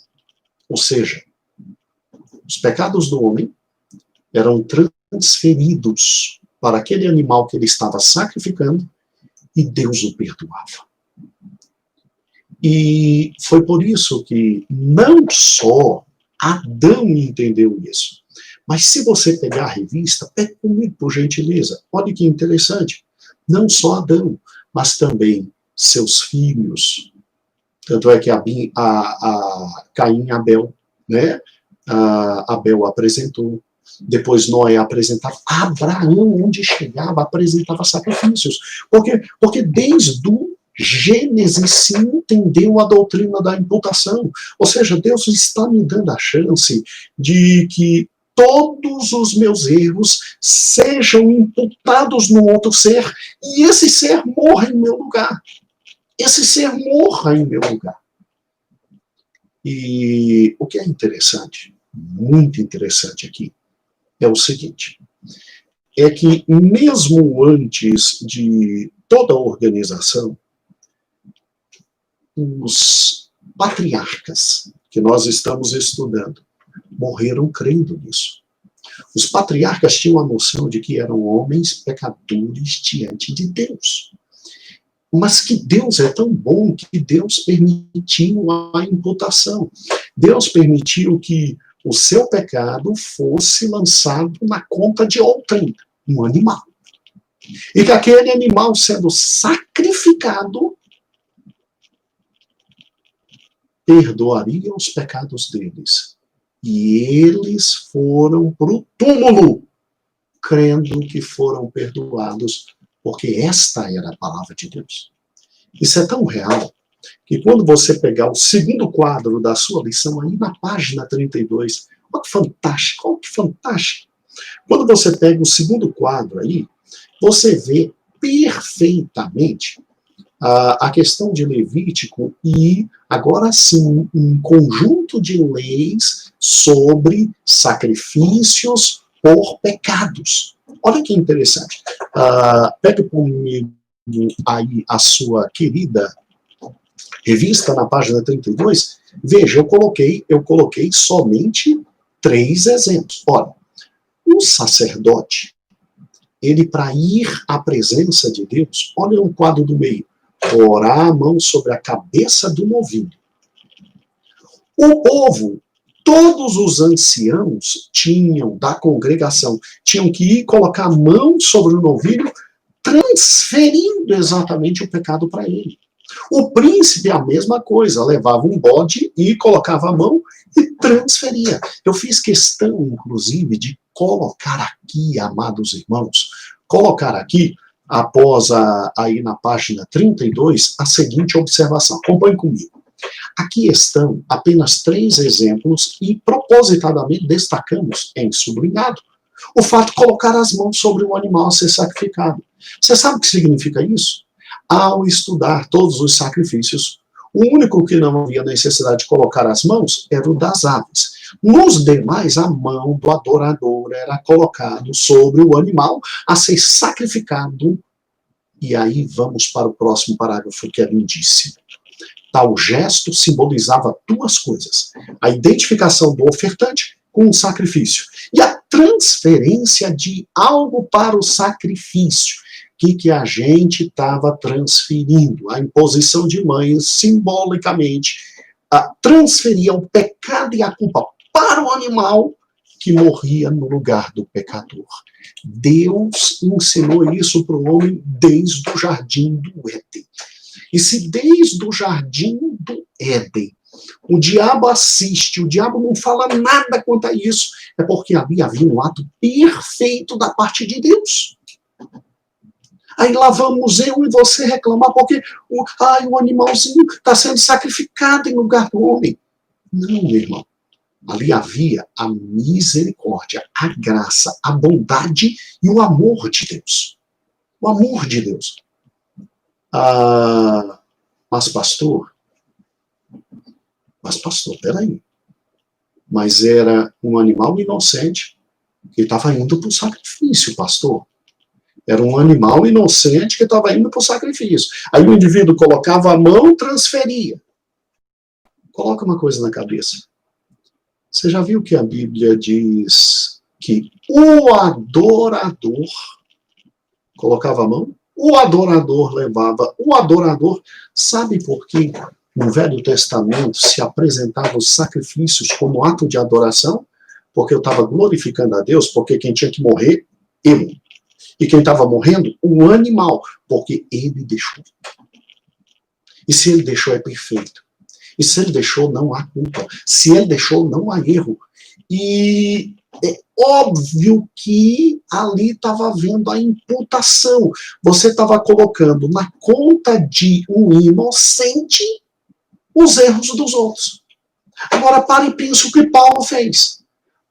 Ou seja, os pecados do homem eram transferidos para aquele animal que ele estava sacrificando e Deus o perdoava. E foi por isso que não só Adão entendeu isso, mas se você pegar a revista, pegue comigo, por gentileza. Olha que interessante. Não só Adão, mas também seus filhos. Tanto é que a Caim e Abel, né? Abel apresentou. Depois Noé apresentava. Abraão, onde chegava, apresentava sacrifícios. Porque desde o Gênesis se entendeu a doutrina da imputação. Ou seja, Deus está me dando a chance de que todos os meus erros sejam imputados no outro ser e esse ser morra em meu lugar. Esse ser morra em meu lugar. E o que é interessante, muito interessante aqui, é o seguinte, é que mesmo antes de toda a organização, os patriarcas que nós estamos estudando morreram crendo nisso. Os patriarcas tinham a noção de que eram homens pecadores diante de Deus. Mas que Deus é tão bom que Deus permitiu a imputação. Deus permitiu que o seu pecado fosse lançado na conta de outrem, um animal. E que aquele animal sendo sacrificado perdoaria os pecados deles. E eles foram para o túmulo, crendo que foram perdoados, porque esta era a palavra de Deus. Isso é tão real, que quando você pegar o segundo quadro da sua lição, aí na página 32, olha que fantástico, olha que fantástico. Quando você pega o segundo quadro aí, você vê perfeitamente a questão de Levítico e, agora sim, um conjunto de leis sobre sacrifícios por pecados. Olha que interessante. Pega comigo aí a sua querida revista na página 32. Veja, eu coloquei somente 3 exemplos. Olha, o sacerdote, ele para ir à presença de Deus, olha o quadro do meio, orar a mão sobre a cabeça do novilho. O povo, todos os anciãos da congregação, tinham que ir colocar a mão sobre o novilho, transferindo exatamente o pecado para ele. O príncipe, a mesma coisa, levava um bode e colocava a mão e transferia. Eu fiz questão, inclusive, de colocar aqui, amados irmãos, colocar aqui, após aí na página 32, a seguinte observação. Acompanhe comigo. Aqui estão apenas 3 exemplos e propositadamente destacamos em sublinhado o fato de colocar as mãos sobre o animal a ser sacrificado. Você sabe o que significa isso? Ao estudar todos os sacrifícios, o único que não havia necessidade de colocar as mãos era o das aves. Nos demais, a mão do adorador era colocada sobre o animal a ser sacrificado. E aí vamos para o próximo parágrafo, que é lindíssimo. Tal gesto simbolizava 2 coisas: a identificação do ofertante com o sacrifício e a transferência de algo para o sacrifício. O que a gente estava transferindo? A imposição de mães, simbolicamente, transferia o pecado e a culpa para o animal que morria no lugar do pecador. Deus ensinou isso para o homem desde o jardim do Éden. E se desde o jardim do Éden o diabo assiste, o diabo não fala nada quanto a isso, é porque havia um ato perfeito da parte de Deus. Aí lá vamos eu e você reclamar porque o animalzinho está sendo sacrificado em lugar do homem. Não, meu irmão. Ali havia a misericórdia, a graça, a bondade e o amor de Deus. O amor de Deus. Mas pastor, peraí. Mas era um animal inocente que estava indo para o sacrifício, pastor. Era um animal inocente que estava indo para o sacrifício. Aí o indivíduo colocava a mão, transferia. Coloca uma coisa na cabeça. Você já viu que a Bíblia diz que o adorador colocava a mão? O adorador levava. O adorador, sabe por quê? No Velho Testamento se apresentavam os sacrifícios como ato de adoração? Porque eu estava glorificando a Deus, porque quem tinha que morrer, eu. E quem estava morrendo, o animal, porque ele deixou. E se ele deixou, é perfeito. E se ele deixou, não há culpa. Se ele deixou, não há erro. E é óbvio que ali estava havendo a imputação. Você estava colocando na conta de um inocente os erros dos outros. Agora, pare e pense o que Paulo fez.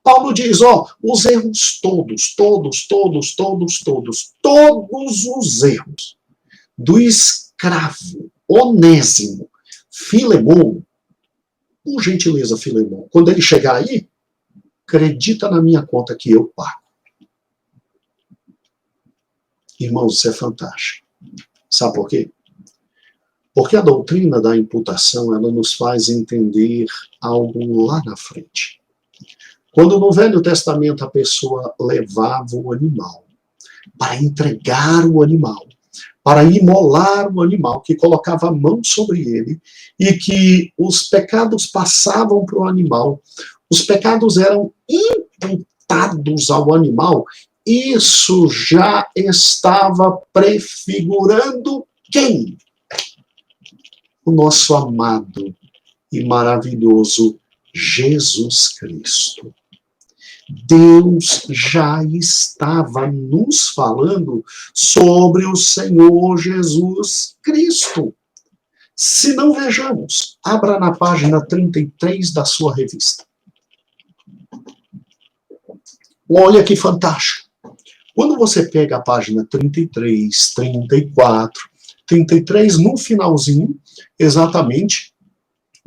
Paulo diz, os erros todos os erros do escravo Onésimo, Filemon, por gentileza, Filemon, quando ele chegar aí, acredita na minha conta que eu pago. Irmãos, isso é fantástico. Sabe por quê? Porque a doutrina da imputação, ela nos faz entender algo lá na frente. Quando no Velho Testamento a pessoa levava o animal para entregar o animal, para imolar o animal, que colocava a mão sobre ele, e que os pecados passavam para o animal, os pecados eram imputados ao animal, isso já estava prefigurando quem? O nosso amado e maravilhoso Jesus Cristo. Deus já estava nos falando sobre o Senhor Jesus Cristo. Se não, vejamos, abra na página 33 da sua revista. Olha que fantástico. Quando você pega a página 33, 34, 33, no finalzinho, exatamente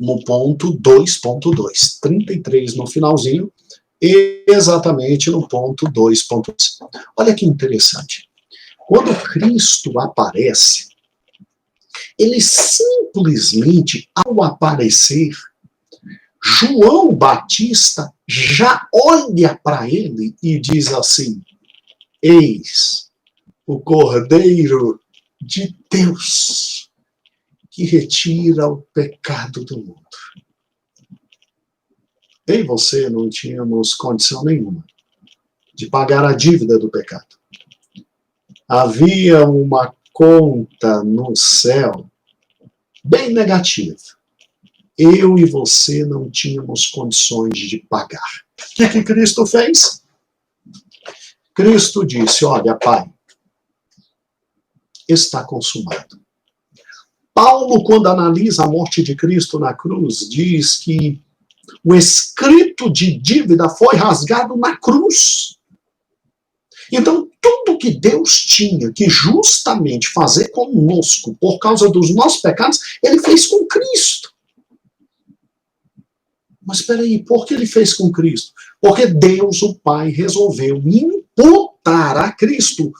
no ponto 2.2. 33 no finalzinho, exatamente no ponto 2.2. Olha que interessante. Quando Cristo aparece, ele simplesmente, ao aparecer, João Batista já olha para ele e diz assim, eis o Cordeiro de Deus que retira o pecado do mundo. Eu e você não tínhamos condição nenhuma de pagar a dívida do pecado. Havia uma conta no céu bem negativa. Eu e você não tínhamos condições de pagar. O que Cristo fez? Cristo disse, olha, Pai, está consumado. Paulo, quando analisa a morte de Cristo na cruz, diz que o escrito de dívida foi rasgado na cruz. Então, tudo que Deus tinha que justamente fazer conosco por causa dos nossos pecados, ele fez com Cristo. Mas espera aí, por que ele fez com Cristo? Porque Deus, o Pai, resolveu imputar a Cristo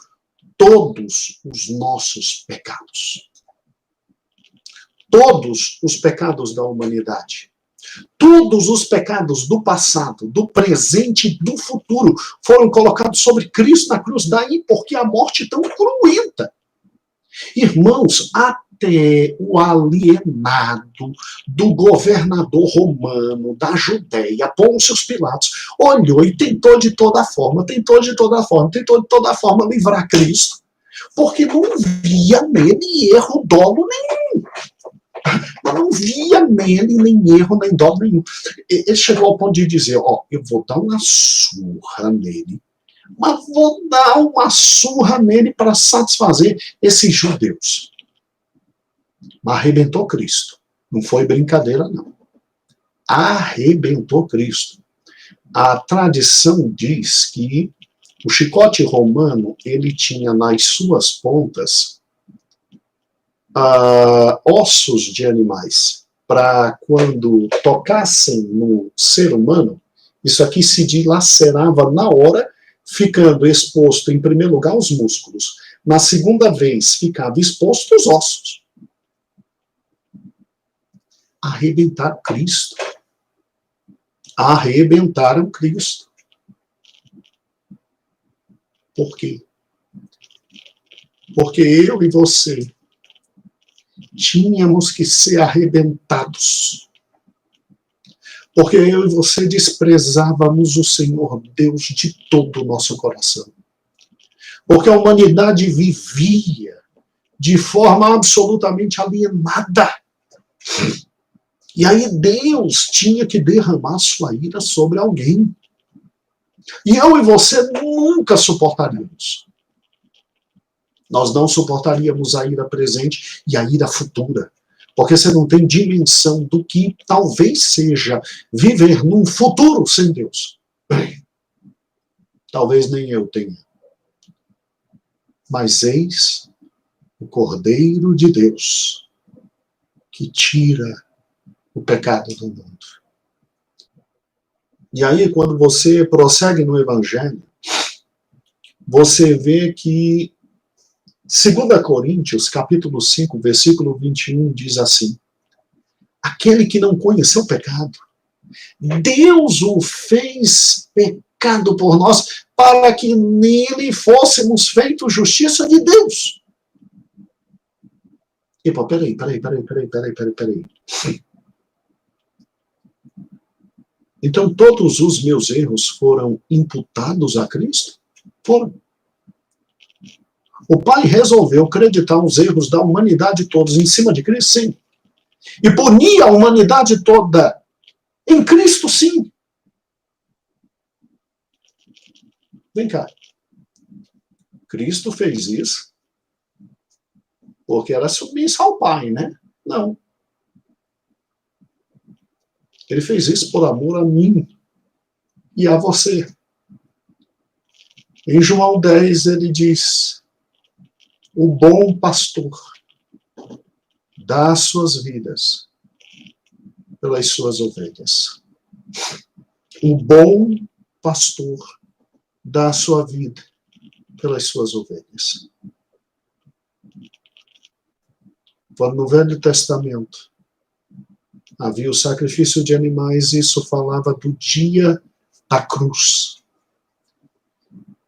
todos os nossos pecados. Todos os pecados da humanidade. Todos os pecados do passado, do presente e do futuro foram colocados sobre Cristo na cruz. Daí porque a morte tão cruenta. Irmãos, até o alienado do governador romano da Judéia, Pôncio Pilatos, olhou e tentou de toda forma livrar Cristo, porque não via nele erro, dolo nenhum. Mas não via nele nem erro, nem dolo nenhum. Ele chegou ao ponto de dizer, eu vou dar uma surra nele, mas vou dar uma surra nele para satisfazer esses judeus. Mas arrebentou Cristo. Não foi brincadeira, não. arrebentou Cristo. A tradição diz que o chicote romano, ele tinha nas suas pontas ossos de animais, para quando tocassem no ser humano, isso aqui se dilacerava na hora, ficando exposto, em primeiro lugar, os músculos. Na segunda vez, ficava exposto os ossos. Arrebentaram Cristo. Arrebentaram Cristo. Por quê? Porque eu e você tínhamos que ser arrebentados. Porque eu e você desprezávamos o Senhor Deus de todo o nosso coração. Porque a humanidade vivia de forma absolutamente alienada. E aí Deus tinha que derramar sua ira sobre alguém. E eu e você nunca suportaríamos. Nós não suportaríamos a ira presente e a ira futura. Porque você não tem dimensão do que talvez seja viver num futuro sem Deus. Talvez nem eu tenha. Mas eis o Cordeiro de Deus que tira o pecado do mundo. E aí, quando você prossegue no Evangelho, você vê que 2 Coríntios, capítulo 5, versículo 21, diz assim: aquele que não conheceu o pecado, Deus o fez pecado por nós, para que nele fôssemos feitos justiça de Deus. Epa, peraí. Então todos os meus erros foram imputados a Cristo? Foram. O Pai resolveu acreditar os erros da humanidade todos em cima de Cristo, sim. E punir a humanidade toda em Cristo, sim. Vem cá. Cristo fez isso porque era submisso ao Pai, né? Não. Ele fez isso por amor a mim e a você. Em João 10 ele diz: o bom pastor dá as suas vidas pelas suas ovelhas. O bom pastor dá a sua vida pelas suas ovelhas. Quando no Velho Testamento havia o sacrifício de animais, isso falava do dia da cruz.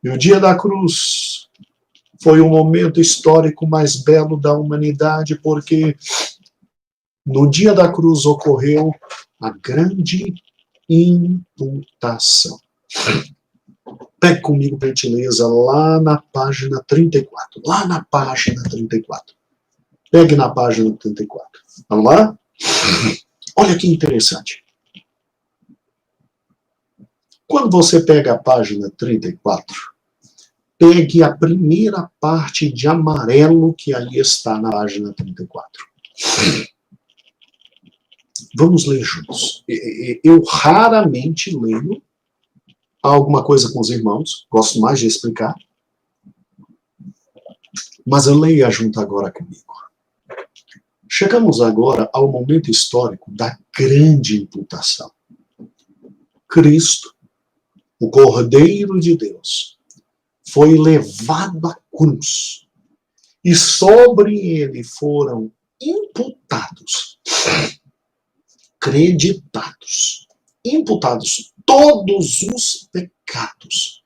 E o dia da cruz foi o momento histórico mais belo da humanidade, porque no dia da cruz ocorreu a grande imputação. Pegue comigo, por gentileza, lá na página 34. Lá na página 34. Pegue na página 34. Vamos lá? Olha que interessante. Quando você pega a página 34, pegue a primeira parte de amarelo que aí está na página 34. Vamos ler juntos. Eu raramente leio alguma coisa com os irmãos, gosto mais de explicar, mas eu leia junto agora comigo. Chegamos agora ao momento histórico da grande imputação. Cristo, o Cordeiro de Deus, foi levado à cruz e sobre ele foram imputados, imputados todos os pecados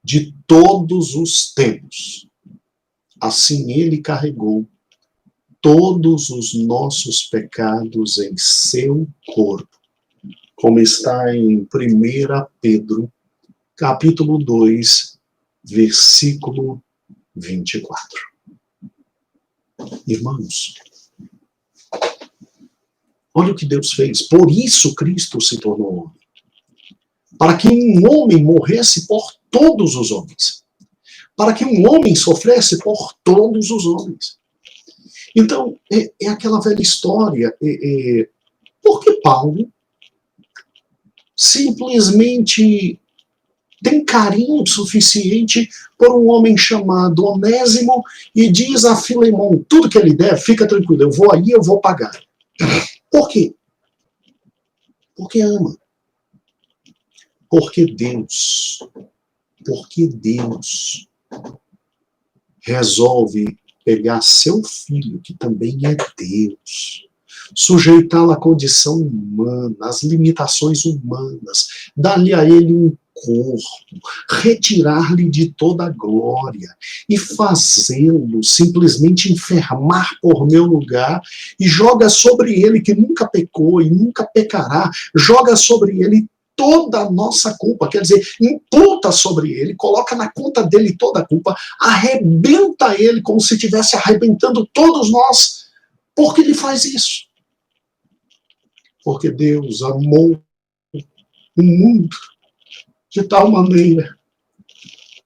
de todos os tempos. Assim ele carregou todos os nossos pecados em seu corpo, como está em 1 Pedro, capítulo 2, versículo 24. Irmãos, olha o que Deus fez. Por isso Cristo se tornou homem. Para que um homem morresse por todos os homens. Para que um homem sofresse por todos os homens. Então, é aquela velha história. Por que Paulo simplesmente tem carinho suficiente por um homem chamado Onésimo e diz a Filemon, tudo que ele der, fica tranquilo, eu vou aí, eu vou pagar. Por quê? Porque ama. Porque Deus resolve pegar seu filho, que também é Deus, sujeitá-lo à condição humana, às limitações humanas, dar-lhe a ele um corpo, retirar-lhe de toda a glória e fazê-lo simplesmente enfermar por meu lugar e joga sobre ele, que nunca pecou e nunca pecará, joga sobre ele toda a nossa culpa, quer dizer, imputa sobre ele, coloca na conta dele toda a culpa, arrebenta ele como se estivesse arrebentando todos nós. Por que ele faz isso? Porque Deus amou o mundo de tal maneira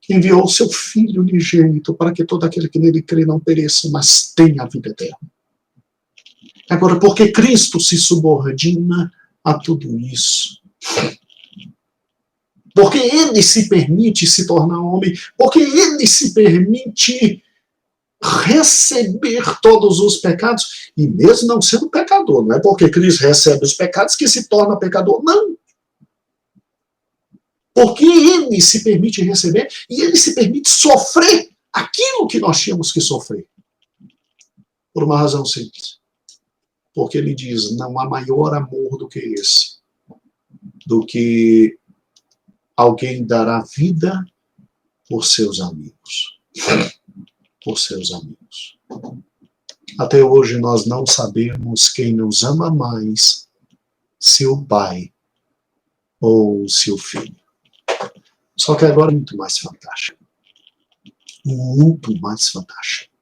que enviou o seu Filho unigênito para que todo aquele que nele crê não pereça, mas tenha a vida eterna. Agora, porque Cristo se subordina a tudo isso, porque ele se permite se tornar homem, porque ele se permite receber todos os pecados, e mesmo não sendo pecador, não é porque Cristo recebe os pecados que se torna pecador, não. Porque ele se permite receber e ele se permite sofrer aquilo que nós tínhamos que sofrer. Por uma razão simples. Porque ele diz, não há maior amor do que esse, do que alguém dar a vida por seus amigos. Por seus amigos. Até hoje nós não sabemos quem nos ama mais, se o pai ou se o filho. Só que agora é muito mais fantástico. Muito mais fantástico.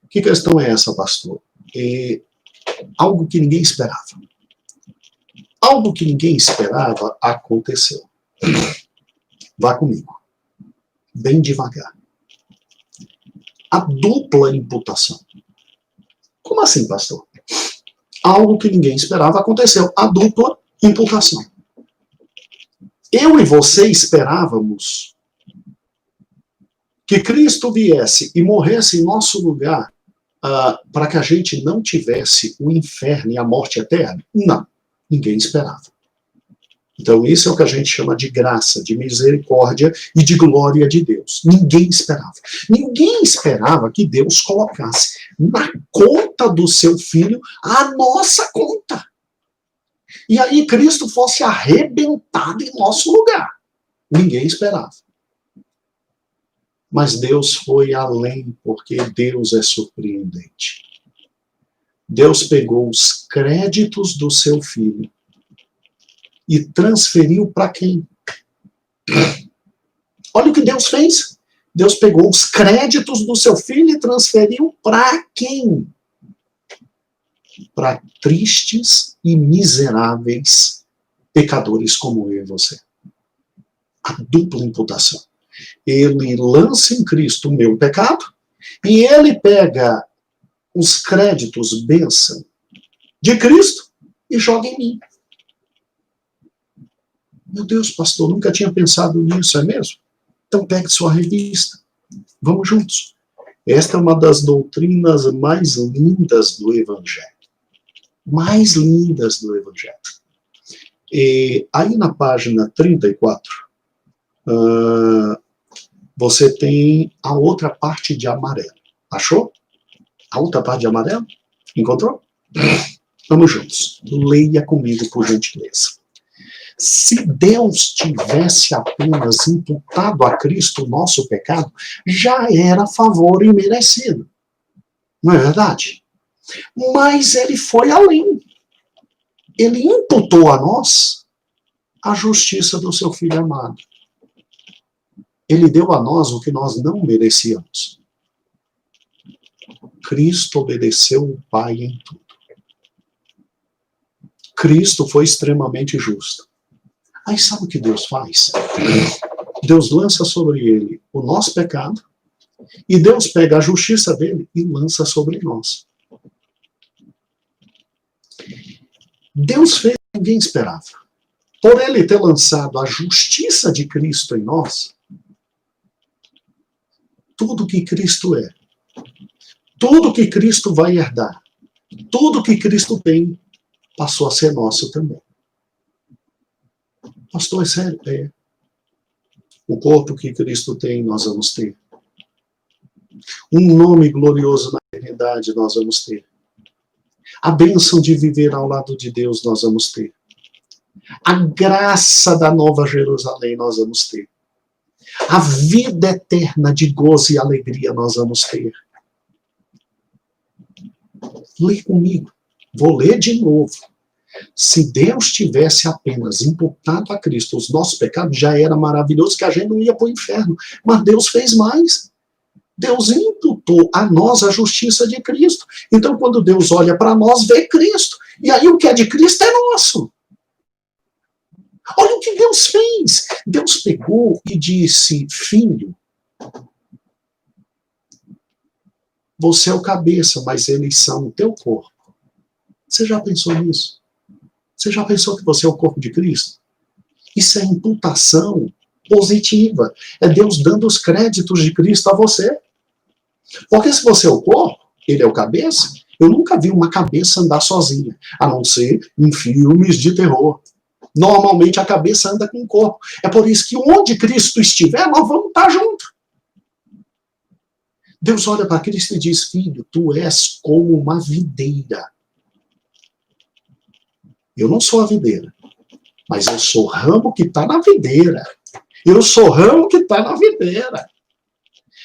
Que questão é essa, pastor? É algo que ninguém esperava. Algo que ninguém esperava aconteceu. Vá comigo. Bem devagar. A dupla imputação. Como assim, pastor? Algo que ninguém esperava aconteceu. A dupla imputação. Eu e você esperávamos que Cristo viesse e morresse em nosso lugar para que a gente não tivesse o inferno e a morte eterna? Não, ninguém esperava. Então isso é o que a gente chama de graça, de misericórdia e de glória de Deus. Ninguém esperava. Ninguém esperava que Deus colocasse na conta do seu filho a nossa conta. E aí Cristo fosse arrebentado em nosso lugar. Ninguém esperava. Mas Deus foi além, porque Deus é surpreendente. Deus pegou os créditos do seu filho e transferiu para quem? Olha o que Deus fez. Deus pegou os créditos do seu filho e transferiu para quem? Para tristes e miseráveis pecadores como eu e você. A dupla imputação. Ele lança em Cristo o meu pecado e ele pega os créditos, bênção, de Cristo e joga em mim. Meu Deus, pastor, nunca tinha pensado nisso, é mesmo? Então pegue sua revista. Vamos juntos. Esta é uma das doutrinas mais lindas do Evangelho. Mais lindas do Evangelho. E aí na página 34, você tem a outra parte de amarelo. Achou? A outra parte de amarelo? Encontrou? Vamos juntos. Leia comigo, por gentileza. Se Deus tivesse apenas imputado a Cristo o nosso pecado, já era favor imerecido. Não é verdade? Mas ele foi além. Ele imputou a nós a justiça do seu Filho amado. Ele deu a nós o que nós não merecíamos. Cristo obedeceu o Pai em tudo. Cristo foi extremamente justo. Aí sabe o que Deus faz? Deus lança sobre ele o nosso pecado e Deus pega a justiça dele e lança sobre nós. Deus fez o que ninguém esperava. por ele ter lançado a justiça de Cristo em nós, tudo que Cristo é, tudo que Cristo vai herdar, tudo que Cristo tem, passou a ser nosso também. Pastor, é sério? É. O corpo que Cristo tem, nós vamos ter. Um nome glorioso na eternidade, nós vamos ter. A bênção de viver ao lado de Deus, nós vamos ter. A graça da Nova Jerusalém, nós vamos ter. A vida eterna de gozo e alegria, nós vamos ter. Lê comigo. Vou ler de novo. Se Deus tivesse apenas imputado a Cristo os nossos pecados, já era maravilhoso, que a gente não ia para o inferno. Mas Deus fez mais. Deus imputou a nós a justiça de Cristo. Então, quando Deus olha para nós, vê Cristo. E aí o que é de Cristo é nosso. Olha o que Deus fez. Deus pegou e disse, filho, você é o cabeça, mas eles são o teu corpo. Você já pensou nisso? Você já pensou que você é o corpo de Cristo? Isso é imputação positiva. É Deus dando os créditos de Cristo a você. Porque se você é o corpo, ele é o cabeça, eu nunca vi uma cabeça andar sozinha, a não ser em filmes de terror. Normalmente a cabeça anda com o corpo. É por isso que onde Cristo estiver, nós vamos estar juntos. Deus olha para Cristo e diz, filho, tu és como uma videira. Eu não sou a videira, mas eu sou o ramo que está na videira. Eu sou o ramo que está na videira.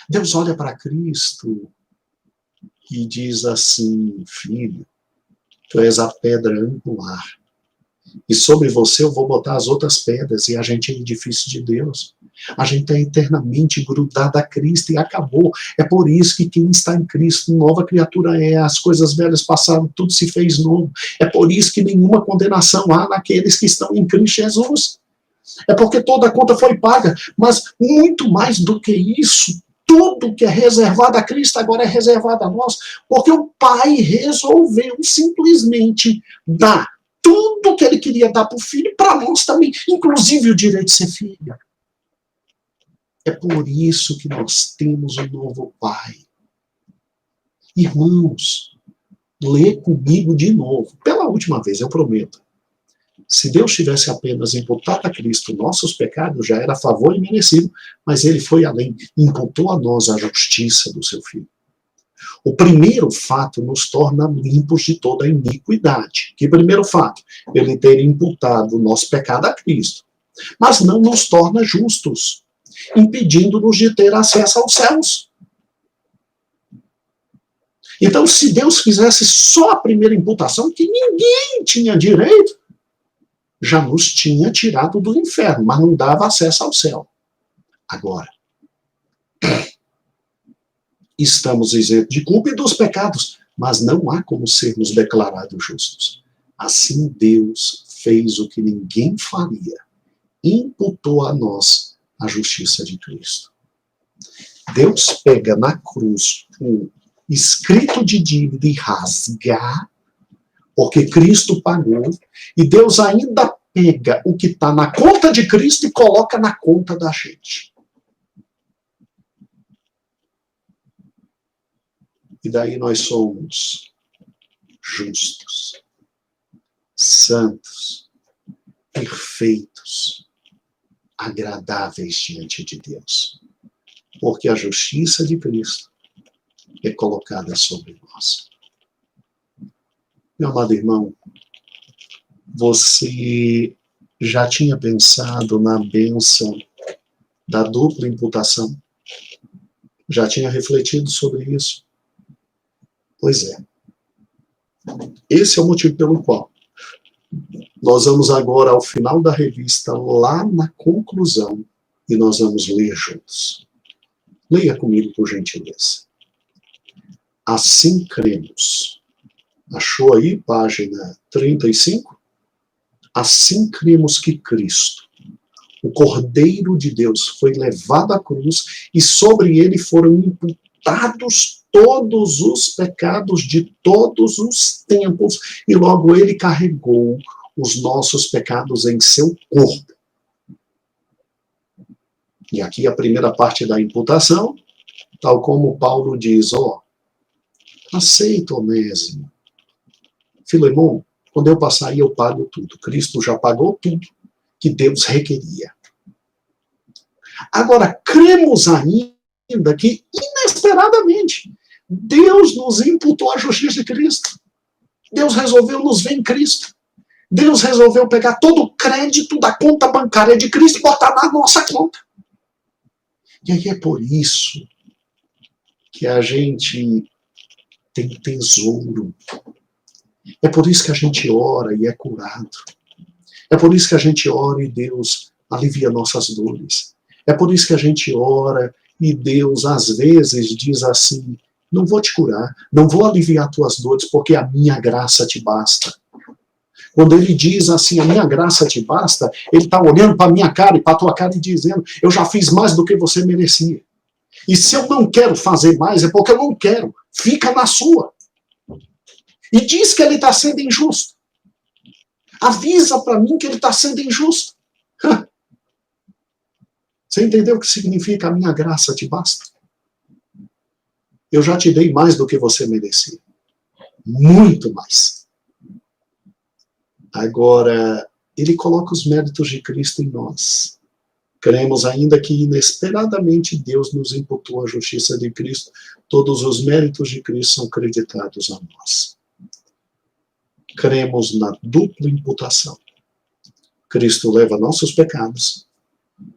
Deus olha para Cristo e diz assim, filho, tu és a pedra angular. E sobre você eu vou botar as outras pedras, e a gente é edifício de Deus. A gente é eternamente grudado a Cristo e acabou. É por isso que quem está em Cristo, nova criatura é, as coisas velhas passaram, tudo se fez novo. É por isso que nenhuma condenação há naqueles que estão em Cristo Jesus. É porque toda a conta foi paga, mas muito mais do que isso, tudo que é reservado a Cristo agora é reservado a nós, porque o Pai resolveu simplesmente dar tudo que ele queria dar para o filho, para nós também, inclusive o direito de ser filho. É por isso que nós temos um novo Pai. Irmãos, lê comigo de novo, pela última vez, eu prometo. Se Deus tivesse apenas imputado a Cristo nossos pecados, já era favor e merecido, mas ele foi além, imputou a nós a justiça do seu Filho. O primeiro fato nos torna limpos de toda a iniquidade. Que primeiro fato? Ele ter imputado o nosso pecado a Cristo. Mas não nos torna justos, impedindo-nos de ter acesso aos céus. Então, se Deus fizesse só a primeira imputação, que ninguém tinha direito, já nos tinha tirado do inferno, mas não dava acesso ao céu. Agora, estamos isentos de culpa e dos pecados, mas não há como sermos declarados justos. Assim Deus fez o que ninguém faria, imputou a nós a justiça de Cristo. Deus pega na cruz um escrito de dívida e rasga, porque Cristo pagou, e Deus ainda pega o que está na conta de Cristo e coloca na conta da gente. E daí nós somos justos, santos, perfeitos, agradáveis diante de Deus. Porque a justiça de Cristo é colocada sobre nós. Meu amado irmão, você já tinha pensado na bênção da dupla imputação? Já tinha refletido sobre isso? Pois é. Esse é o motivo pelo qual nós vamos agora, ao final da revista, lá na conclusão, e nós vamos ler juntos. Leia comigo, por gentileza. Assim cremos. Achou aí, página 35? Assim cremos que Cristo, o Cordeiro de Deus, foi levado à cruz e sobre ele foram imputados todos os pecados de todos os tempos, e logo ele carregou os nossos pecados em seu corpo. E aqui a primeira parte da imputação, tal como Paulo diz, aceita, Onésimo. Filemon, quando eu passar aí eu pago tudo. Cristo já pagou tudo que Deus requeria. Agora, cremos ainda que, inesperadamente, Deus nos imputou a justiça de Cristo. Deus resolveu nos ver em Cristo. Deus resolveu pegar todo o crédito da conta bancária de Cristo e botar na nossa conta. E aí é por isso que a gente tem tesouro. É por isso que a gente ora e é curado. É por isso que a gente ora e Deus alivia nossas dores. É por isso que a gente ora e Deus, às vezes, diz assim, não vou te curar, não vou aliviar tuas dores, porque a minha graça te basta. Quando ele diz assim, a minha graça te basta, ele está olhando para a minha cara e para a tua cara e dizendo, eu já fiz mais do que você merecia. E se eu não quero fazer mais, é porque eu não quero. Fica na sua. E diz que ele está sendo injusto. Avisa para mim que ele está sendo injusto. Você entendeu o que significa a minha graça te basta? Eu já te dei mais do que você merecia. Muito mais. Agora, ele coloca os méritos de Cristo em nós. Cremos ainda que inesperadamente Deus nos imputou a justiça de Cristo. Todos os méritos de Cristo são creditados a nós. Cremos na dupla imputação. Cristo leva nossos pecados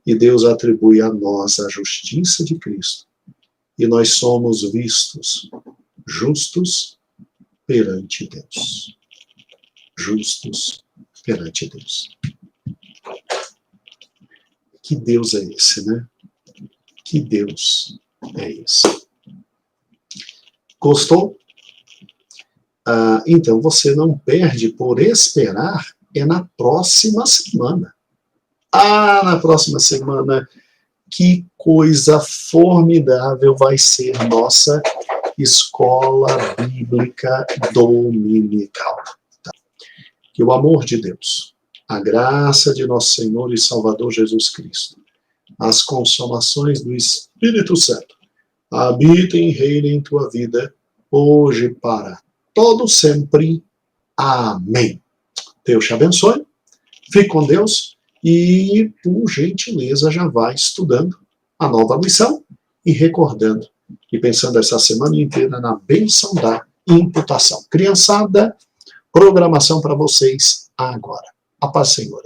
e Deus atribui a nós a justiça de Cristo. E nós somos vistos justos perante Deus. Justos perante Deus. Que Deus é esse, né? Que Deus é esse? Gostou? Então você não perde por esperar, é na próxima semana. Na próxima semana, que coisa formidável vai ser nossa escola bíblica dominical. Tá? Que o amor de Deus, a graça de nosso Senhor e Salvador Jesus Cristo, as consolações do Espírito Santo, habitem e reinem em tua vida, hoje e para todo sempre. Amém. Deus te abençoe, fique com Deus e, por gentileza, já vai estudando a nova lição e recordando e pensando essa semana inteira na bênção da imputação. Criançada, programação para vocês agora. A paz, Senhor.